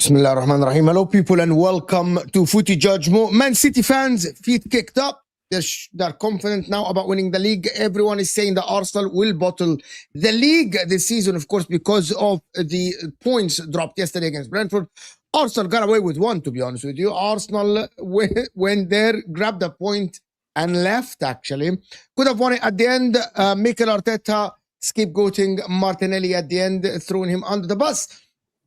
Bismillah ar-Rahman ar-Rahim. Hello people and welcome to Footy Judgment. Man City fans, feet kicked up. They're confident now about winning the league. Everyone is saying that Arsenal will bottle the league this season, of course, because of the points dropped yesterday against Brentford. Arsenal got away with one, to be honest with you. Arsenal went there, grabbed a point and left, actually. Could have won it at the end. Mikel Arteta scapegoating Martinelli at the end, throwing him under the bus.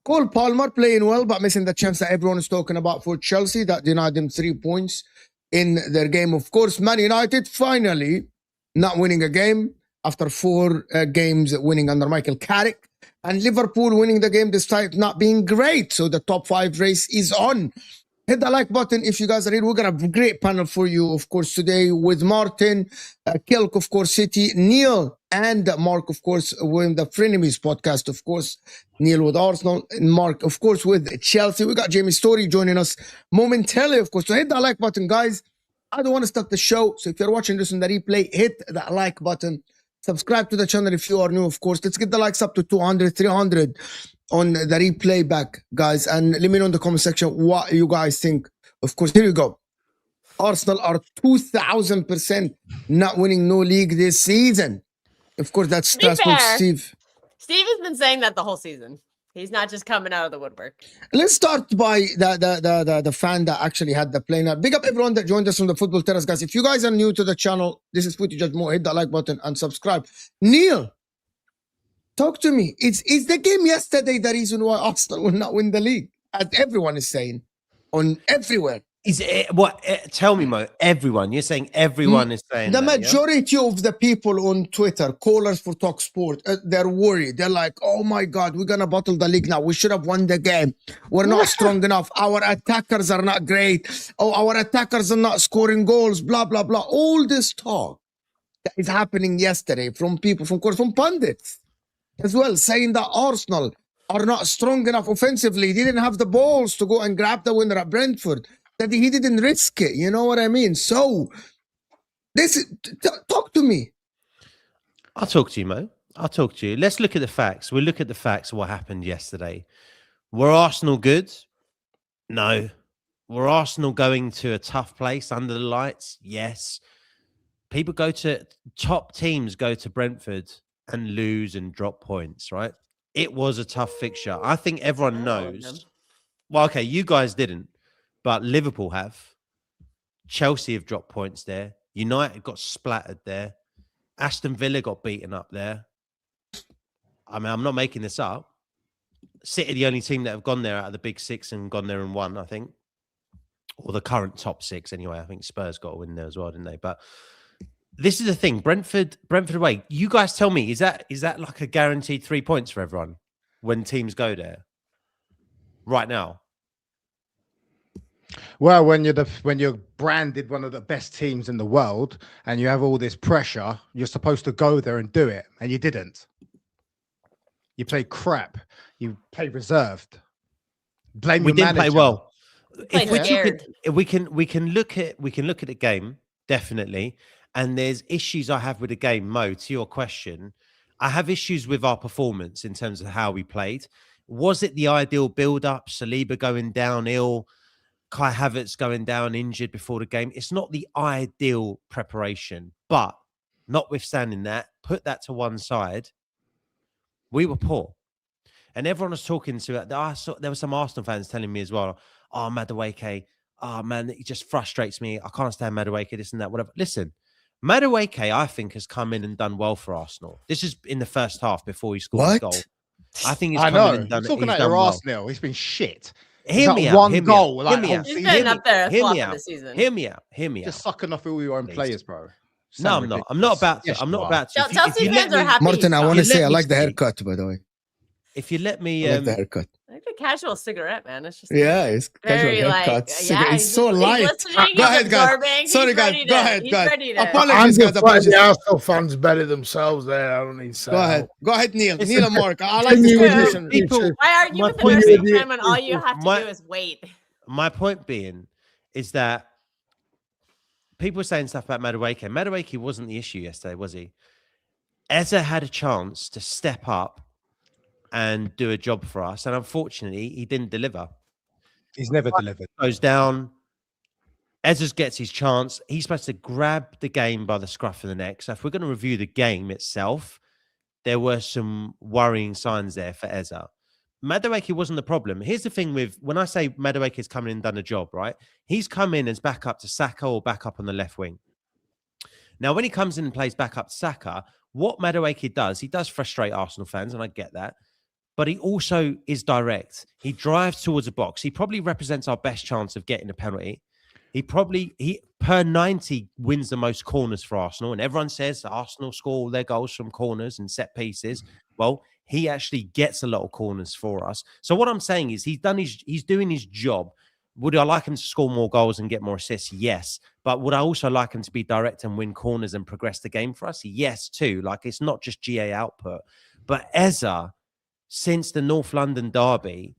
Cole Palmer playing well, but missing the chance that everyone is talking about for Chelsea that denied them 3 points in their game. Of course, Man United finally not winning a game after 4 games winning under Michael Carrick. And Liverpool winning the game despite not being great. So the top 5 race is on. Hit the like button if you guys are here. We're going to have a great panel for you, of course, today with Martin, Kilk, of course, City, Neil, and Mark, of course, with the Frenemies podcast, of course. Neil with Arsenal, and Mark, of course, with Chelsea. We got Jamie Story joining us momentarily, of course. So hit that like button, guys. I don't want to stop the show. So if you're watching this on the replay, hit that like button. Subscribe to the channel if you are new, of course. Let's get the likes up to 200, 300 on the replay back, guys. And let me know in the comment section what you guys think. Of course, here you go. Arsenal are 2,000% not winning no league this season. Of course, that's Strasbourg, Steve. Steve has been saying that the whole season. He's not just coming out of the woodwork. Let's start by the fan that actually had the play. Now, big up everyone that joined us from the Football Terrace, guys. If you guys are new to the channel, this is Footy Judgment. Hit that like button and subscribe. Neil, talk to me. Is the game yesterday the reason why Arsenal will not win the league? As everyone is saying, on everywhere. Is it what? Tell me, Mo. Everyone. You're saying everyone is saying the that, majority of the people on Twitter, callers for Talk Sport, they're worried. They're like, "Oh my God, we're gonna bottle the league now. We should have won the game. We're not strong enough. Our attackers are not great. Oh, our attackers are not scoring goals. Blah blah blah. All this talk that is happening yesterday from people, from pundits as well, saying that Arsenal are not strong enough offensively. They didn't have the balls to go and grab the winner at Brentford. That he didn't risk it. You know what I mean? So, talk to me. I'll talk to you, Mo. I'll talk to you. Let's look at the facts. We'll look at the facts of what happened yesterday. Were Arsenal good? No. Were Arsenal going to a tough place under the lights? Yes. People go to, top teams go to Brentford and lose and drop points, right? It was a tough fixture. I think everyone knows. Well, okay, you guys didn't. But Liverpool have. Chelsea have dropped points there. United got splattered there. Aston Villa got beaten up there. I mean, I'm not making this up. City, the only team that have gone there out of the big 6 and gone there and won, I think. or the current top 6 anyway. I think Spurs got a win there as well, didn't they? But this is the thing, Brentford away. You guys tell me, is that like a guaranteed 3 points for everyone when teams go there right now? Well, when you're branded one of the best teams in the world and you have all this pressure, you're supposed to go there and do it, and you didn't. You played crap. You played reserved. Blame We your didn't manager. play well. Played scared. We can look at the game, definitely. And there's issues I have with the game, Mo, to your question. I have issues with our performance in terms of how we played. Was it the ideal build-up? Saliba going down ill, Kai Havertz going down injured before the game. It's not the ideal preparation. But notwithstanding that, put that to one side, we were poor. And everyone was talking to it. There were some Arsenal fans telling me as well, oh, Madueke, oh, man, it just frustrates me. I can't stand Madueke, this and that, whatever. Listen, Madueke, I think, has come in and done well for Arsenal. This is in the first half before he scored his goal. I think he's come in and done it. Talking about your Arsenal, he's been shit. Hear me out. One goal. Hear me out. He's been up there Hear flop me of out. the season. Hear me out. Hear me out. Just sucking off all your own players, bro. No, I'm not. I'm not about to. I'm not about to. Chelsea fans are happy. Martin, I want to say I like the speak. haircut, by the way. If you let me, I like the haircut. I like a casual cigarette, man. It's just Yeah, it's very casual like, haircut. yeah, It's so light. Go ahead, guys. Sorry, guys. Go ahead, guys. Apologies. Apologies, guys. The Apologies. Arsenal fans better themselves there. I don't need to say. Go ahead. Go ahead, Neil. Listen, Neil and Mark. I like this continue with conversation. people. Why argue My with the point person being- when all you have to do is wait? My point being is that people were saying stuff about Madueke. Madueke wasn't the issue yesterday, was he? Eza had a chance to step up and do a job for us, and unfortunately, he didn't deliver. He's never delivered. Goes down. Eza gets his chance. He's supposed to grab the game by the scruff of the neck. So if we're going to review the game itself, there were some worrying signs there for Eza. Madueke wasn't the problem. Here's the thing with, when I say Madueke's come in and done a job, right? He's come in as backup to Saka or backup on the left wing. Now, when he comes in and plays backup to Saka, what Madueke does, he does frustrate Arsenal fans, and I get that. But he also is direct. He drives towards a box. He probably represents our best chance of getting a penalty. He per 90 wins the most corners for Arsenal. And everyone says that Arsenal score all their goals from corners and set pieces. Well, he actually gets a lot of corners for us. So what I'm saying is he's doing his job. Would I like him to score more goals and get more assists? Yes. But would I also like him to be direct and win corners and progress the game for us? Yes, too. Like, it's not just GA output. But Eza, since the North London derby,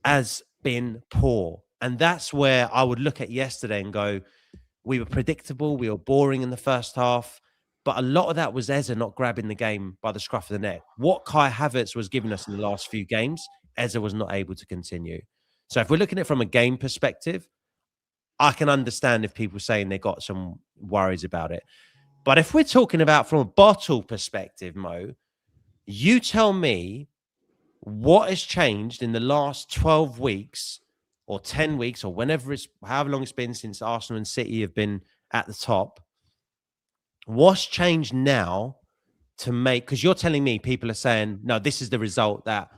has been poor. And that's where I would look at yesterday and go, we were predictable, we were boring in the first half, but a lot of that was Eza not grabbing the game by the scruff of the neck. What Kai Havertz was giving us in the last few games, Eza was not able to continue. So if we're looking at it from a game perspective, I can understand if people saying they got some worries about it. But if we're talking about from a bottle perspective, Mo, you tell me what has changed in the last 12 weeks or 10 weeks or however long it's been since Arsenal and City have been at the top. What's changed now to make, because you're telling me people are saying, no, this is the result that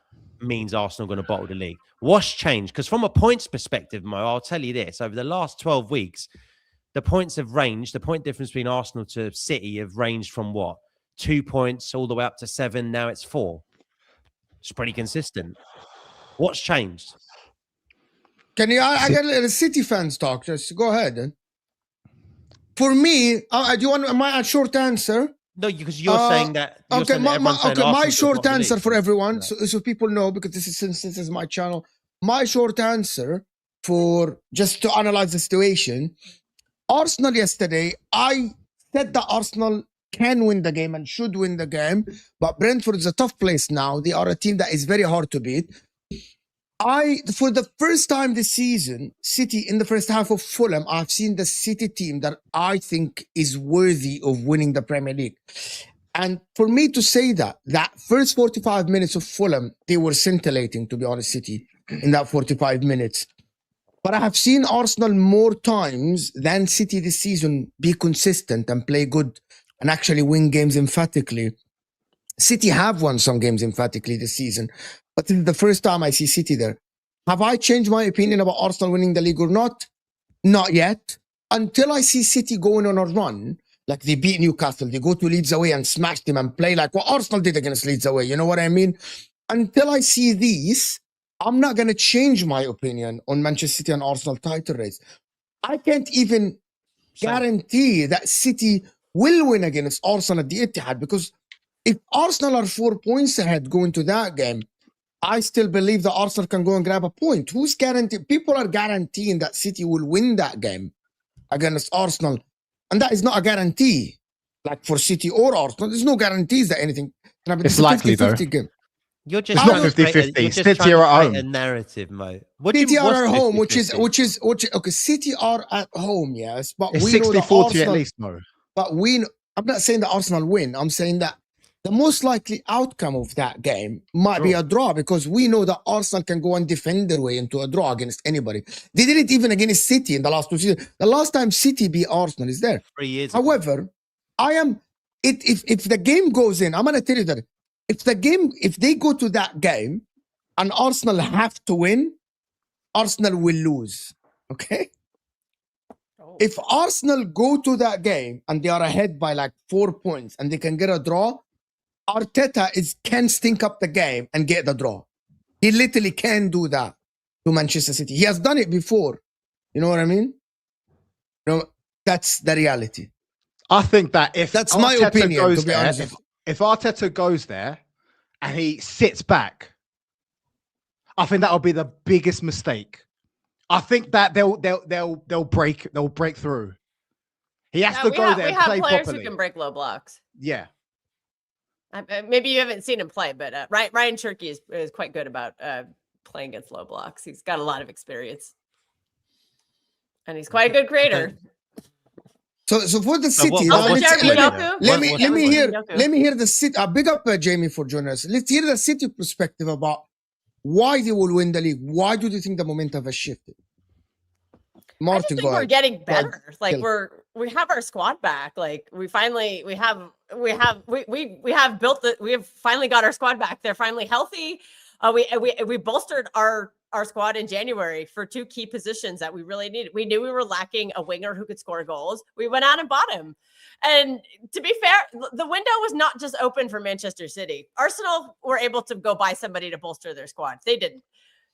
means Arsenal are going to bottle the league. What's changed? Because from a points perspective, Mo, I'll tell you this, over the last 12 weeks, the points have ranged, the point difference between Arsenal to City have ranged from what? 2 points all the way up to 7. Now it's 4. It's pretty consistent. What's changed? Can you? I get the City fans talk. Just go ahead. Then. For me, do you want my short answer? No, because you're saying that. You're saying that everyone's saying my Arsenal short got the answer league. for everyone, Yeah. so people know, because this is my channel. My short answer for just to analyze the situation. Arsenal yesterday, I said that Arsenal can win the game and should win the game, but Brentford is a tough place now. They are a team that is very hard to beat. For the first time this season, City in the first half of Fulham, I've seen the City team that I think is worthy of winning the Premier League. And for me to say that first 45 minutes of Fulham, they were scintillating, to be honest, City, in that 45 minutes. But I have seen Arsenal more times than City this season be consistent and play good and actually win games emphatically. City have won some games emphatically this season, but this is the first time I see City there. Have I changed my opinion about Arsenal winning the league or not? Not yet. Until I see City going on a run, like they beat Newcastle, they go to Leeds away and smash them and play like what Arsenal did against Leeds away. You know what I mean? Until I see these, I'm not going to change my opinion on Manchester City and Arsenal title race. I can't even guarantee that City will win against Arsenal at the Etihad, because if Arsenal are 4 points ahead going to that game, I still believe that Arsenal can go and grab a point. Who's guaranteed? People are guaranteeing that City will win that game against Arsenal, and that is not a guarantee. Like for City or Arsenal, there's no guarantees that anything can happen. It's likely, though. Game. You're just It's not trying to create 50-50. you're just City trying to are at create home. a narrative, Mo. What do you- City are what's at home, which 50-50? is okay. City are at home, yes, but It's we know that 60-40 Arsenal, at least, Mo. But I'm not saying that Arsenal win. I'm saying that the most likely outcome of that game might be a draw, because we know that Arsenal can go and defend their way into a draw against anybody. They did it even against City in the last 2 seasons. The last time City beat Arsenal is there. 3 years ago. However, if the game goes in, I'm going to tell you that if they go to that game and Arsenal have to win, Arsenal will lose. Okay? Oh. If Arsenal go to that game and they are ahead by like 4 points and they can get a draw, Arteta can stink up the game and get the draw. He literally can do that to Manchester City. He has done it before. You know what I mean? You know, that's the reality. I think that if That's my Arteta opinion, goes to be there, honest. if Arteta goes there and he sits back, I think that'll be the biggest mistake. I think that they'll break through. He has to go there We and have play players properly. who can break low blocks. Yeah. Maybe you haven't seen him play, but Ryan Cherky is quite good about playing against low blocks. He's got a lot of experience, and he's quite a good creator. So for the City, what- now what's let's- Jeremy the- Doku? let me Doku. hear the City. Big up Jamie for joining us. Let's hear the City perspective about why they will win the league. Why do you think the momentum has shifted? I just Martin, think go we're ahead. getting better. Like Kill. we have our squad back. Like we have built we have finally got our squad back. They're finally healthy. We bolstered our squad in January for 2 key positions that we really needed. We knew we were lacking a winger who could score goals. We went out and bought him. And to be fair, the window was not just open for Manchester City. Arsenal were able to go buy somebody to bolster their squad. They didn't.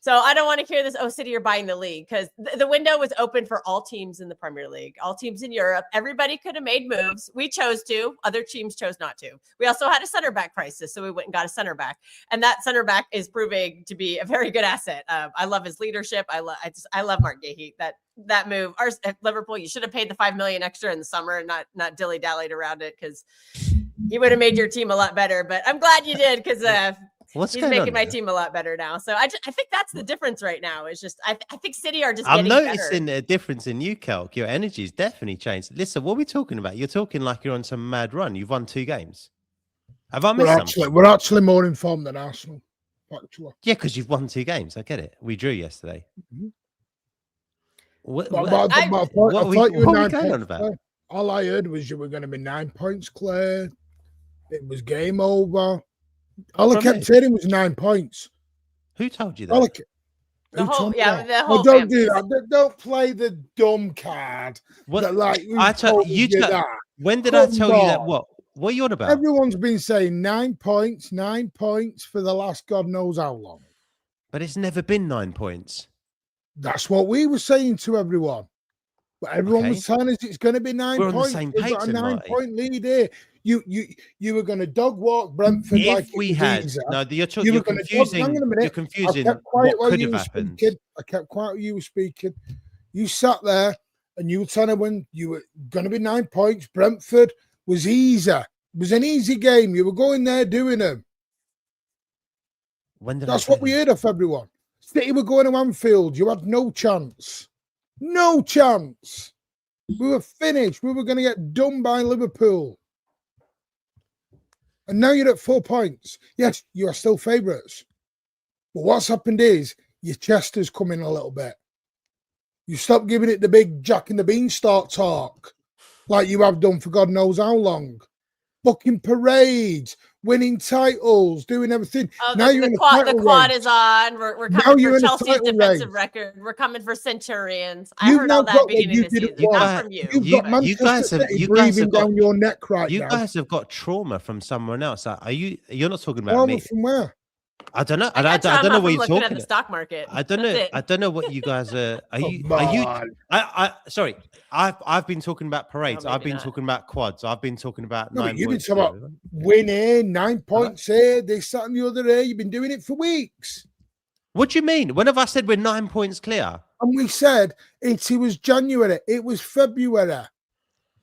So I don't want to hear this, oh, City are buying the league, because the window was open for all teams in the Premier League, all teams in Europe. Everybody could have made moves. We chose to. Other teams chose not to. We also had a center back crisis, so we went and got a center back. And that center back is proving to be a very good asset. I love his leadership. I love Mark Gahey. That move. Liverpool, you should have paid the $5 million extra in the summer and not dilly-dallied around it, because you would have made your team a lot better. But I'm glad you did, because What's he's going making on my here? team a lot better now. So I think that's the difference right now. It's just I think City are just I'm getting noticing better. a difference in you, Kelk. Your energy's definitely changed. Listen, what are we talking about? You're talking like you're on some mad run. You've won 2 games. Have I missed something? We're actually more informed than Arsenal. Actually, Yeah, because you've won 2 games. I get it. We drew yesterday. Mhm. What, but, what- I what thought are we- you were what are we 9 going on points about? clear. All I heard was you were going to be 9 points clear. It was game over. All I From kept me? saying was 9 points. Who told you All I that? The who whole told me yeah, that? the Oh, whole don't family do is- that. Don't play the dumb card. What? That, like, who I told- told you you told- that? When did I Come tell you that? on. What are you on about? Everyone's been saying 9 points for the last God knows how long. But it's never been 9 points. That's what we were saying to everyone. But everyone Okay. was telling us it's going to be 9 We're on the points. same We've page got a then, 9 Marty. point lead here. You were going to dog walk Brentford like If it we was had easy. no, you're You were you're gonna confusing. hang on a minute. You're I confusing kept quiet what while could you have were happened. speaking. I kept quiet while you were speaking. You sat there and you were telling when you were going to be 9 points. Brentford was easy. It was an easy game. You were going there doing them. When did I That's say what we that? heard off everyone. City were going to Anfield. You had no chance. No chance. We were finished. We were going to get done by Liverpool. And now you're at 4 points. Yes, you are still favourites. But what's happened is your chest has come in a little bit. You stop giving it the big Jack and the Beanstalk talk like you have done for God knows how long. booking parades, winning titles, doing everything. Oh, Now you're in the a title quad race. is on. We're Now coming you're for in a Chelsea's title defensive race. record. We're coming for Centurions. I You've heard now all that got what beginning you of the didn't season. want. Not from you. You've got Manchester guys have- City you guys breathing have got- down your neck right You now. guys have got trauma from someone else. You're not talking about Trauma me. from where? I don't know. I I got don't know trauma what from you're looking at talking the about. stock market. I don't That's know. it. I don't know what you guys are. Are you? Come Are you? on. Sorry. I've been talking about parades. No, I've maybe been not. talking about quads. I've been talking about No, but 9 you've been points. talking about winning 9 points here, this, that, and the other here. You've been doing it for weeks. What do you mean? When have I said we're 9 points clear? And we said it was January, it was February.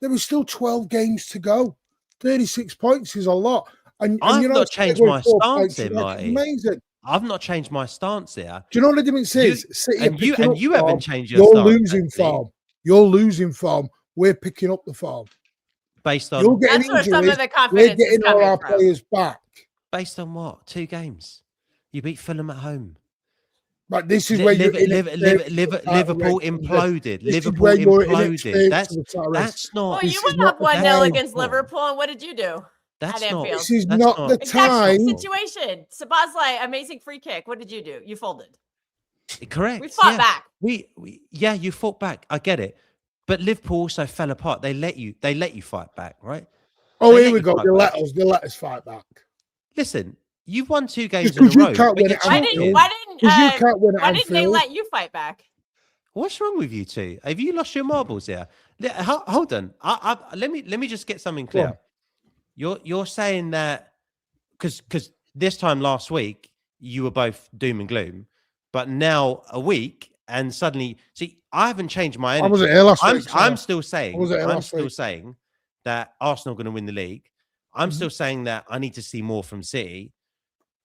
There was still 12 games to go. 36 points is a lot. And I've you know, not changed City my with 4 stance points, here, that's Marty. amazing. I've not changed my stance here. Do you know what the difference is? City are And you picking up haven't form. changed your You're stance. losing actually, form. You're losing form. We're picking up the form. based You're on getting That's where some injuries. of the We're confidence is getting all coming our from. players back. based on what? 2 games. You beat Fulham at home. But this is where you're Liverpool imploded. This is Liverpool where you're imploded. inexperienced to the title race. That's not. Well, This you is went not up the 1-0 time. against Liverpool, and what did you do? That's at not. Anfield. This is that's not the Exact time. same situation. Sabazlai, amazing free kick. What did you do? You folded. Correct. We fought yeah. back. Yeah, you fought back. I get it. But Liverpool also fell apart. They let you fight back, right? Oh, They here let we you go. fight They let us fight back. Listen, you've won 2 games Just in a 'cause you row. can't but win you're at Why Anfield. didn't champions. Because you can't win at why didn't they Anfield. let you fight back? What's wrong with you two? Have you lost your marbles here? Hold on. Let me just get something Go on. clear. You're saying that because this time last week you were both doom and gloom, but now a week and suddenly see I haven't changed my energy. I wasn't here last week. I'm still saying wasn't here I'm last still week. saying that Arsenal are going to win the league. I'm Mm-hmm. still saying that I need to see more from City.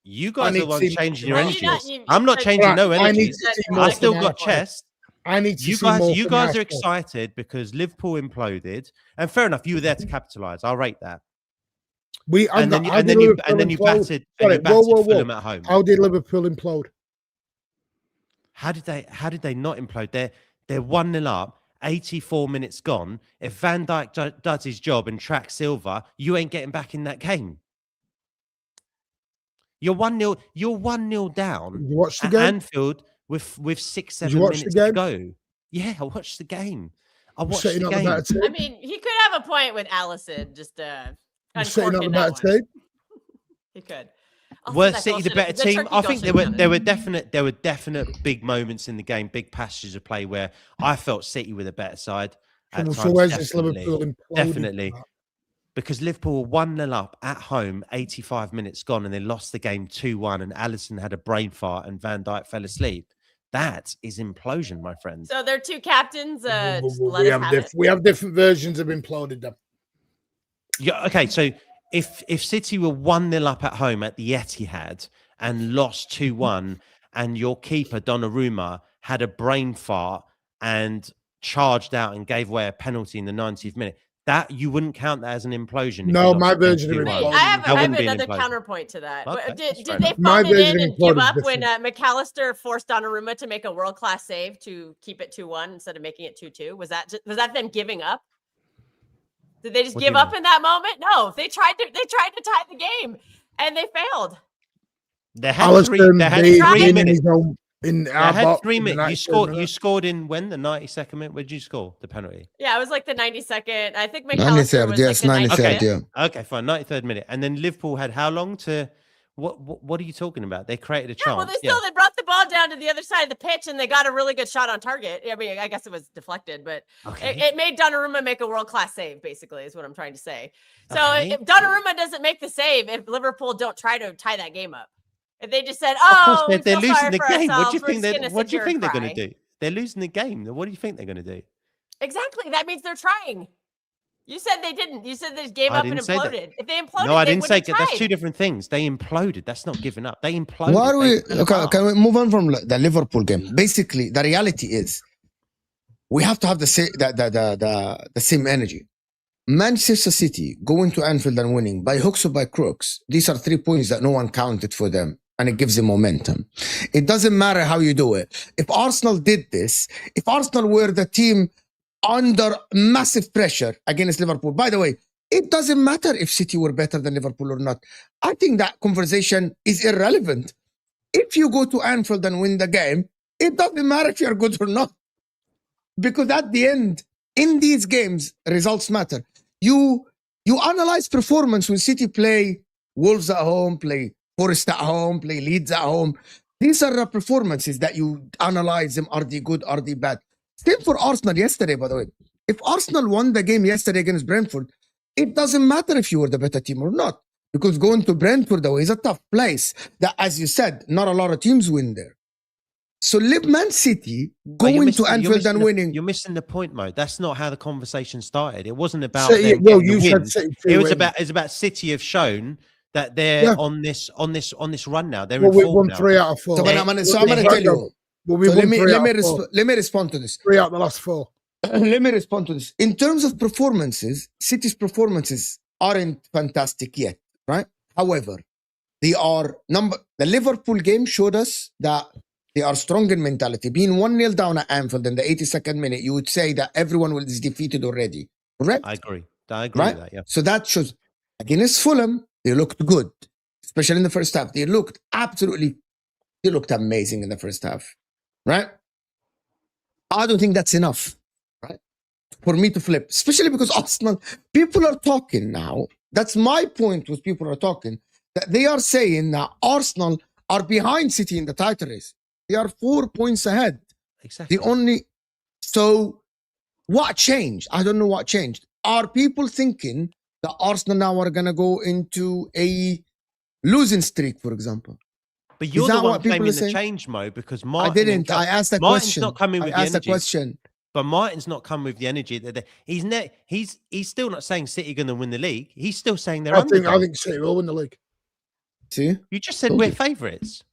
You guys need are the to ones see more changing from your Arsenal. energies. You- I'm not Right, changing no I need energies. to see I more I still from got Arsenal. chest. I need to You see more guys from are Arsenal. excited because Liverpool imploded, and fair enough, you were there to capitalize. I'll rate that. And then you batted Fulham at home. How did Liverpool implode? How did they not implode? They're 1-0 up, 84 minutes gone. If Van Dijk does his job and tracks Silva, you ain't getting back in that game. You're 1-0. You're 1-0 down Did you watch the at game? Anfield with 6-7 watch the minutes to game? go. Yeah, I watched the game. I watched Setting the up a game. better team. I mean, he could have a point with Allison. Just You're setting up a uncorking better that one. team. He could. Also, Were that City goal the should've- better team? turkey I goal think should've there counted. were definite big moments in the game, big passages of play where I felt City were the better side. At So times, where's this definitely. Liverpool imploding? Definitely. Because Liverpool were 1-0 up at home, 85 minutes gone, and they lost the game 2-1, and Alisson had a brain fart and Van Dijk fell asleep. That is implosion, my friend. So they're 2 captains. Just let us have it. We have different versions of imploded them. Yeah, okay, so if City were 1-0 up at home at the Etihad and lost 2-1, and your keeper Donnarumma had a brain fart and charged out and gave away a penalty in the 90th minute, that you wouldn't count that as an implosion. if No, you lost my the game version of 2-1. Wait, imploded. I have That wouldn't be an another implosion. counterpoint to that. Okay, Did that's fair they enough. My phone it version in of and give imploded up is when different. McAllister forced Donnarumma to make a world-class save to keep it 2-1 instead of making it 2-2? Was that them giving up? Did they just What do give you up mean? in that moment? No, they tried to tie the game and they failed. They had Alisson 3 being in minutes. his own in They our had box 3 in the minutes. 93rd minute. You scored in when? The 92nd minute? Where did you score? The penalty. Yeah, it was like the 92nd. I think McAllister 93rd, was yes, like the 93rd, 95th. yeah. Okay, fine. 93rd minute. And then Liverpool had how long to what are you talking about? They created a Yeah, chance. well, they brought the ball down to the other side of the pitch and they got a really good shot on target. I mean, I guess it was deflected, but Okay. it made Donnarumma make a world-class save, basically, is what I'm trying to say. So Okay. if Donnarumma doesn't make the save, if Liverpool don't try to tie that game up, if they just said, Of course, "Oh, we they're feel losing sorry the for game. What do ourselves, you we're think? just gonna What sit do you here think and they're going cry." to do? They're losing the game. What do you think they're going to do? Exactly. That means they're trying. You said they didn't. You said they just gave I up and didn't say that. imploded. If they imploded, No, I they didn't say wouldn't have that's tried. 2 different things. They imploded. That's not giving up. They imploded. Why are we? They fell Okay, apart. can we move on from the Liverpool game? Basically, the reality is we have to have the same energy. Manchester City going to Anfield and winning by hooks or by crooks. These are 3 points that no one counted for them, and it gives them momentum. It doesn't matter how you do it. If Arsenal did this, if Arsenal were the team under massive pressure against Liverpool, by the way, It doesn't matter if City were better than Liverpool or not. I think that conversation is irrelevant. If you go to Anfield and win the game, it doesn't matter if you're good or not. Because at the end, in these games, results matter. You analyze performance when City play Wolves at home, play Forest at home, play Leeds at home. These are the performances that you analyze them. Are they good? Are they bad? Same for Arsenal yesterday, by the way. If Arsenal won the game yesterday against Brentford, it doesn't matter if you were the better team or not. Because going to Brentford, though, is a tough place. That, as you said, not a lot of teams win there. So Man City going to Anfield and winning. You're missing the point, Mo. That's not how the conversation started. It wasn't about City, them well, getting you the said wins. City It's about City have shown that they're on this run now. They're in we form won now. 3 out of 4. So I'm going to tell you. Well, we So won let me respond to this. 3 out of the last 4. Let me respond to this. In terms of performances, City's performances aren't fantastic yet, right? However, they are the Liverpool game showed us that they are strong in mentality. Being 1-0 down at Anfield in the 82nd minute, you would say that everyone is defeated already. Correct? I agree right? with that, yeah. So that shows against Fulham, they looked good, especially in the first half. They looked amazing in the first half, right? I don't think that's enough, right? For me to flip, especially because Arsenal, people are talking now. That's my point with people are talking, that they are saying that Arsenal are behind City in the title race. They are 4 points ahead. Exactly. So what changed? I don't know what changed. Are people thinking that Arsenal now are going to go into a losing streak, for example? But you're the one claiming the change, Mo, because Martin... I didn't. I asked a Martin's question. not coming with the energy. I asked a question. But Martin's not come with the energy. He's still not saying City are going to win the league. He's still saying they're underdogs. I think City will win the league. See? You just said we're favourites.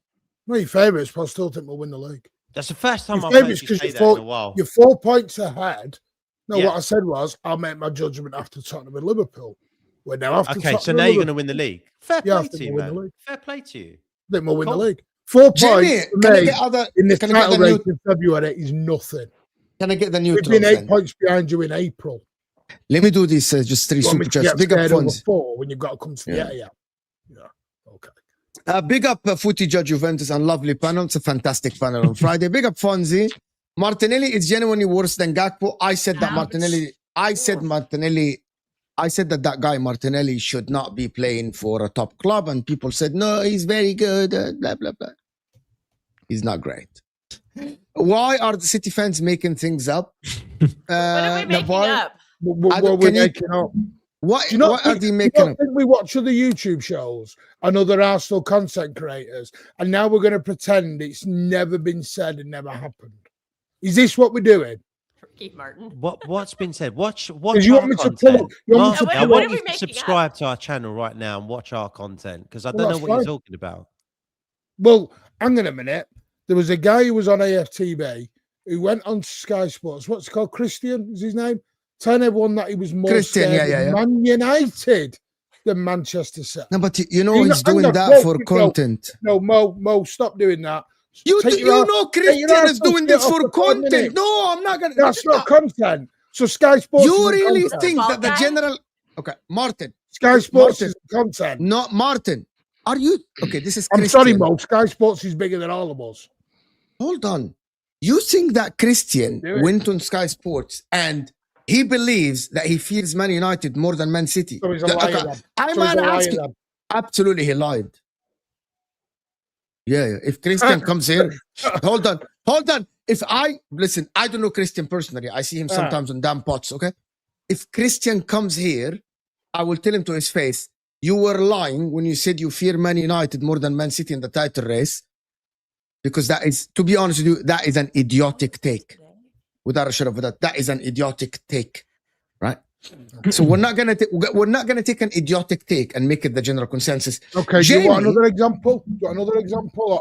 Well, you're favourites, but I still think we'll win the league. That's the first time I've heard you say that in a while. You're 4 points ahead. No, what I said was I'll make my judgment after Tottenham and Liverpool. We're now after Tottenham. So now you're going to win the league. Fair play to you, man. Fair play to you. I think we'll win the league. 4 Jamie, points in this title race in February is nothing. Can I get the new? We've been 8 points behind you in April. Let me do this. Just 3 super chats. Big up funds. 4 when you've got to come to yeah. Okay. Big up Footy Judge Juventus and lovely panel. It's a fantastic panel on Friday. Big up Fonzie. Martinelli is genuinely worse than Gakpo. I said that that guy Martinelli should not be playing for a top club, and people said no, he's very good. Blah blah blah. He's not great. Why are the City fans making things up? What are we making up? What we're making up? What are they making up? We watch other YouTube shows and other Arsenal content creators, and now we're going to pretend it's never been said and never happened. Is this what we're doing? Keith Martin. What's been said? Watch you our want me to content. I want you to subscribe to our channel right now and watch our content, because I don't know what you're talking about. Well, hang on a minute. There was a guy who was on AFTV who went on Sky Sports. What's it called? Christian is his name. Telling everyone that he was more scared of Man United than Manchester City. No, but he's doing that for content. No, Mo, stop doing that. Christian is doing this for content. No, I'm not going to. That's not content. So Sky Sports. You really think that the general... Okay, Martin. Sky Sports is content. Not Martin. Are you... Okay, this is Christian. I'm sorry, Mo. Sky Sports is bigger than all of us. Hold on. You think that Christian went on Sky Sports and he believes that he fears Man United more than Man City? So he's a liar. I'm asking. Absolutely, he lied. Yeah. If Christian comes here, hold on. If I don't know Christian personally. I see him sometimes on damn pots. Okay. If Christian comes here, I will tell him to his face, you were lying when you said you fear Man United more than Man City in the title race. Because that is, to be honest with you, that is an idiotic take. Without a shadow of a doubt, that is an idiotic take, right? So we're not gonna take an idiotic take and make it the general consensus. Okay, Jamie, do you want another example?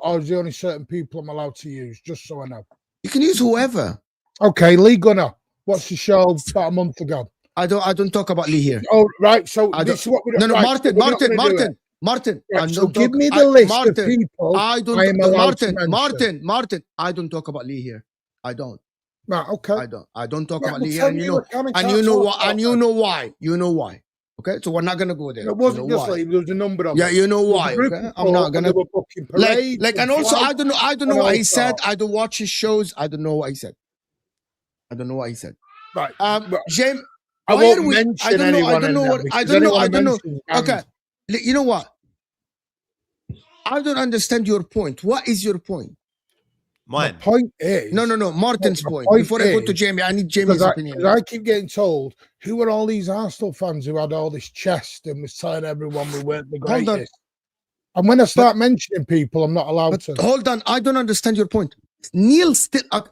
Or is there only certain people I'm allowed to use? Just so I know. You can use whoever. Okay, Lee Gunner. What's the show about a month ago? I don't talk about Lee here. Oh, right. So this is what we're doing. Martin. Right, so give me the list of people. Martin. I don't talk about Lee here. I don't. Right, okay. I don't talk about Lee here. And you know why. You know why. Okay, so we're not gonna go there. It wasn't you know just why? like there was a number of. Yeah, you know There was why? a group Okay, of I'm not folk and gonna they were booking like, parades and also I don't know and what he all said. that. I don't watch his shows. I don't know what he said. I don't know what he said. Right. James, I why won't are we- mention I don't know. I anyone don't in know there what. I because don't know. anyone I don't know. mentions Okay, you know what? I don't understand your point. What is your point? My Mine. point is No. Martin's My point. point Before I go to is- Jamie, I need Jamie's opinion. because I keep getting told who are all these Arsenal fans who had all this chest and was telling everyone we weren't the Hold on. greatest. And when I start mentioning people, I'm not allowed But to. hold on, I don't understand your point. Neil still. I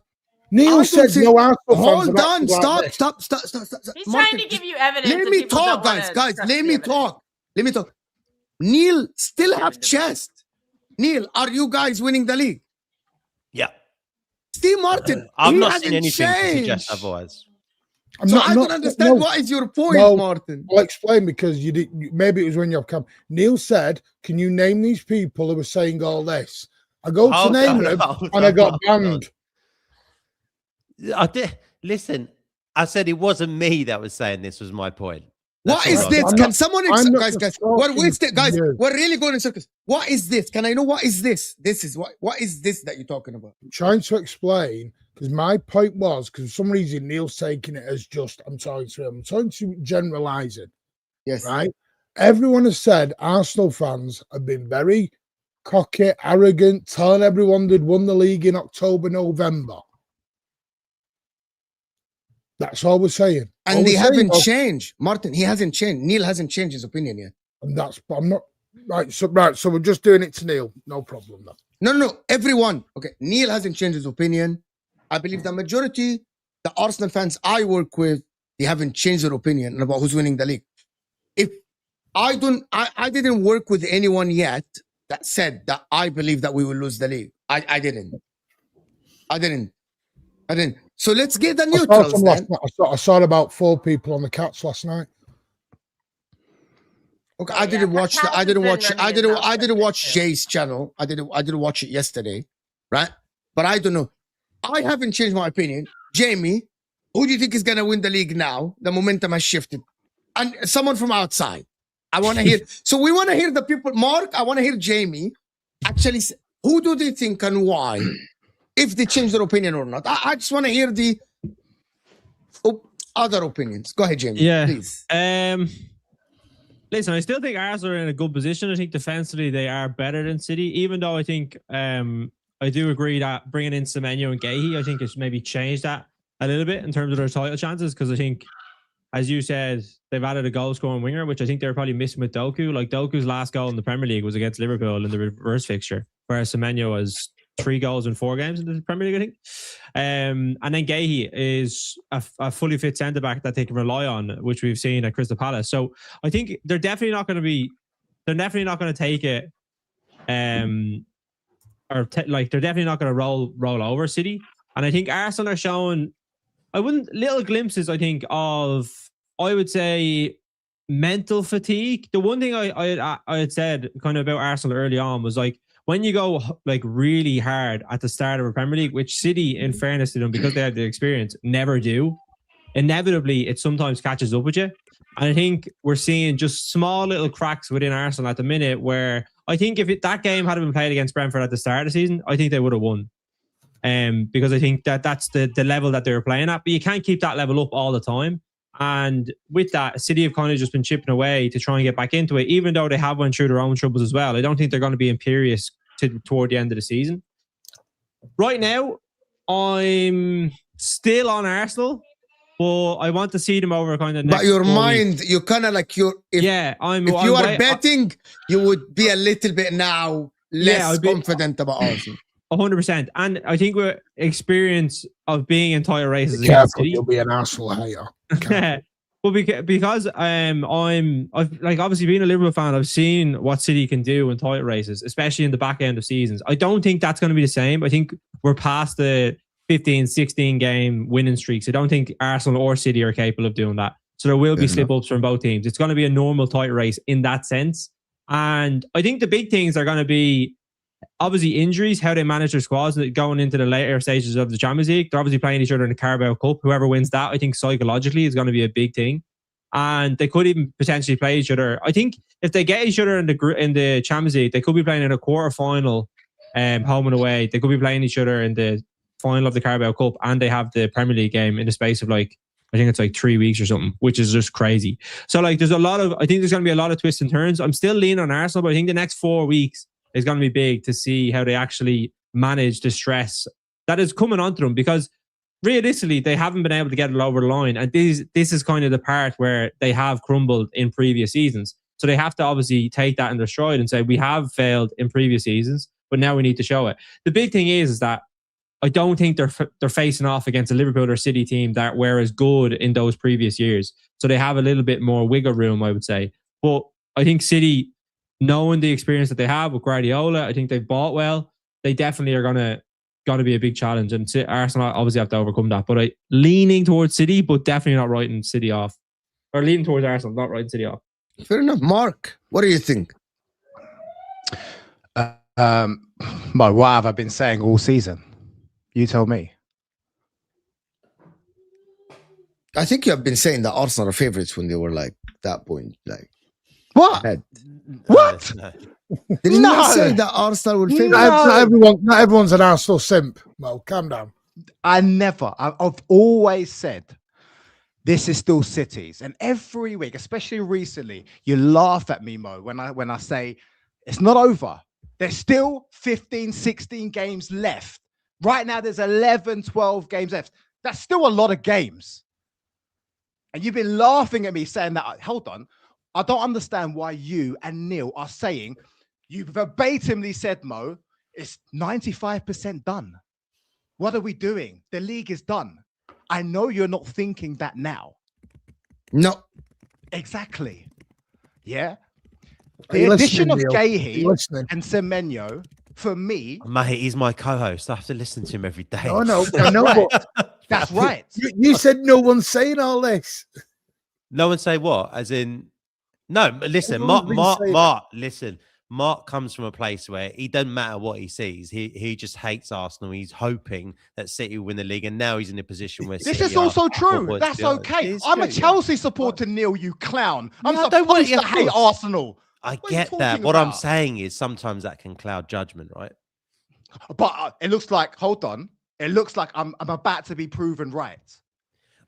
Neil don't said see- no Arsenal fans. Hold are on, acting like this. stop. He's Martin, trying to give you evidence. let and me people talk, don't wanna guys. trust Let the me evidence. talk. Let me talk. Neil still have chest. Neil, are you guys winning the league? Yeah. Steve Martin, I've he not hasn't seen anything to suggest changed. otherwise. So I don't understand no, what is your point, No. Martin. I'll explain because you did. Maybe it was when you come. Neil said, "Can you name these people who were saying all this?" I go to Hold name on, them, hold and I on, got hold on. banned. I did. Listen, I said it wasn't me that was saying this was my point. What That's is all this? I'm I'm Can not- someone I'm not guys? just We're talking wasting, guys. to you. We're really going in circles. What is this? Can I know what is this? This is what is this that you're talking about? I'm trying to explain because my point was because for some reason Neil's taking it as just I'm talking to him. I'm talking to generalizing, Yes. right? Everyone has said Arsenal fans have been very cocky, arrogant, telling everyone they'd won the league in October, November. That's all we're saying. All And they we're saying haven't was- changed. Martin, he hasn't changed. Neil hasn't changed his opinion yet. And that's I'm not right. So we're just doing it to Neil. No problem. Then. No. Everyone. Okay. Neil hasn't changed his opinion. I believe the majority, the Arsenal fans I work with, they haven't changed their opinion about who's winning the league. If I didn't work with anyone yet that said that I believe that we will lose the league. I didn't. So let's get the I saw neutrals some then. last night. I saw about 4 people on the Cats last night. Okay, Oh, I didn't yeah. watch Cal I didn't has watch been I running his didn't mouth watch like this, too. Jay's channel. I didn't watch it yesterday, right? But I don't know. I haven't changed my opinion. Jamie, who do you think is gonna win the league now? The momentum has shifted. And someone from outside. I want to hear. So we want to hear the people. Mark, I want to hear Jamie actually say, who do they think and why, if they change their opinion or not. I just want to hear the other opinions. Go ahead, Jamie. Yeah. Please. Listen, I still think Arsenal are in a good position. I think defensively they are better than City, even though I think I do agree that bringing in Semenyo and Gahey, I think it's maybe changed that a little bit in terms of their title chances, because I think, as you said, they've added a goal-scoring winger, which I think they're probably missing with Doku. Like, Doku's last goal in the Premier League was against Liverpool in the reverse fixture, whereas Semenyo has 3 goals in 4 games in the Premier League, I think. And then Gahey is a fully fit centre-back that they can rely on, which we've seen at Crystal Palace. So I think they're definitely not going to take it, they're definitely not going to roll over City. And I think Arsenal are showing, little glimpses, I think, of, I would say, mental fatigue. The one thing I had said kind of about Arsenal early on was like, when you go like really hard at the start of a Premier League, which City, in fairness to them, because they have the experience, never do, inevitably it sometimes catches up with you. And I think we're seeing just small little cracks within Arsenal at the minute, where I think if that game had been played against Brentford at the start of the season, I think they would have won. Because I think that's the level that they were playing at. But you can't keep that level up all the time. And with that, City have kind of just been chipping away to try and get back into it, even though they have went through their own troubles as well. I don't think they're going to be imperious toward the end of the season. Right now, I'm still on Arsenal, but I want to see them over kind of next. But your 4 mind, weeks. you kind of like if I'm. you I'm are betting, you would be a little bit now less I'd be- confident about Arsenal. 100%. And I think we're experience of being in title races Be against careful, City. you'll be an Arsenal hater. Well, because I've like obviously being a Liverpool fan, I've seen what City can do in title races, especially in the back end of seasons. I don't think that's going to be the same. I think we're past the 15, 16 game winning streaks. I don't think Arsenal or City are capable of doing that. So there will be slip-ups from both teams. It's going to be a normal title race in that sense. And I think the big things are going to be obviously injuries, how they manage their squads going into the later stages of the Champions League. They're obviously playing each other in the Carabao Cup. Whoever wins that, I think psychologically is going to be a big thing. and they could even potentially play each other. I think if they get each other in the Champions League, they could be playing in a quarter-final, home and away. They could be playing each other in the final of the Carabao Cup, and they have the Premier League game in the space of I think it's 3 weeks or something, which is just crazy. So there's I think there's going to be a lot of twists and turns. I'm still leaning on Arsenal, but I think the next 4 weeks is going to be big to see how they actually manage the stress that is coming onto them, because realistically, they haven't been able to get it over the line. And this is kind of the part where they have crumbled in previous seasons. So they have to obviously take that in their stride and say, we have failed in previous seasons, but now we need to show it. The big thing is that I don't think they're facing off against a Liverpool or City team that were as good in those previous years. So they have a little bit more wiggle room, I would say. But I think City, knowing the experience that they have with Guardiola, I think they've bought well. They definitely are going to be a big challenge. And Arsenal obviously have to overcome that. But leaning towards City, but definitely not writing City off. Or leaning towards Arsenal, not writing City off. Fair enough. Mark, what do you think? Mo, what have I been saying all season? You tell me. I think you have been saying that Arsenal are favourites when they were that point. What? What? No. Did you not say that Arsenal would favour? Not everyone's an Arsenal simp. Well, calm down. I've always said this is still City's, and every week, especially recently, you laugh at me, Mo, when I say it's not over. There's still 15, 16 games left. Right now, there's 11, 12 games left. That's still a lot of games. And you've been laughing at me saying that. Hold on. I don't understand why you and Neil are saying, you verbatimly said, Mo, it's 95% done. What are we doing? The league is done. I know you're not thinking that now. No. Exactly. Yeah. The addition of Gahey and Semenyo, for me... Mate, he's my co-host. I have to listen to him every day. Oh, no. I know. But that's right. You said no one's saying all this. No one say what? As in... No, listen, Mark, listen. Mark comes from a place where he doesn't matter what he sees. He just hates Arsenal. He's hoping that City will win the league, and now he's in a position where this City is also true. That's okay. I'm a Chelsea supporter, Neil. You clown. I'm supposed to hate Arsenal. I get that. What I'm saying is sometimes that can cloud judgment, right? But it looks like. Hold on. It looks like I'm about to be proven right.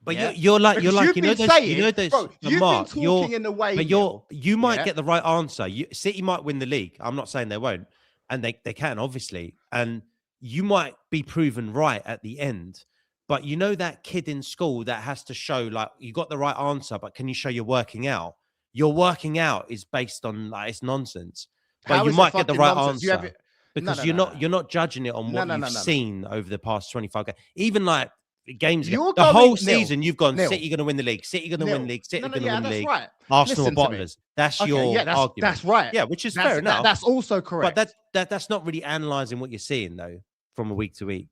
But you're like Mark, you've been talking in the way. But you might get the right answer. City might win the league. I'm not saying they won't, and they can obviously. And you might be proven right at the end. But you know that kid in school that has to show you got the right answer, but can you show you're working out? Your working out is based on it's nonsense. But you might get the right answer because you're not judging it on what you've seen over the past 25 games. Even games the whole season you've gone City going to win the league, City going to win the league, City going to win the league. Right. Arsenal bottlers. That's your argument. That's right. Yeah, which is fair enough. That's also correct. But that's not really analysing what you're seeing though from a week to week.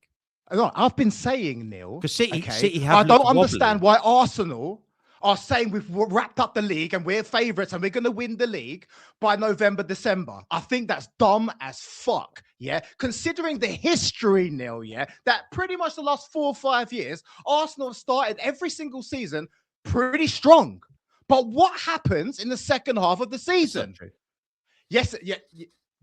No, I've been saying, Neil, because City have. I don't understand why Arsenal are saying we've wrapped up the league and we're favourites and we're going to win the league by November, December. I think that's dumb as fuck. Yeah, considering the history, Neil, that pretty much the last 4 or 5 years, Arsenal have started every single season pretty strong. But what happens in the second half of the season? Yes,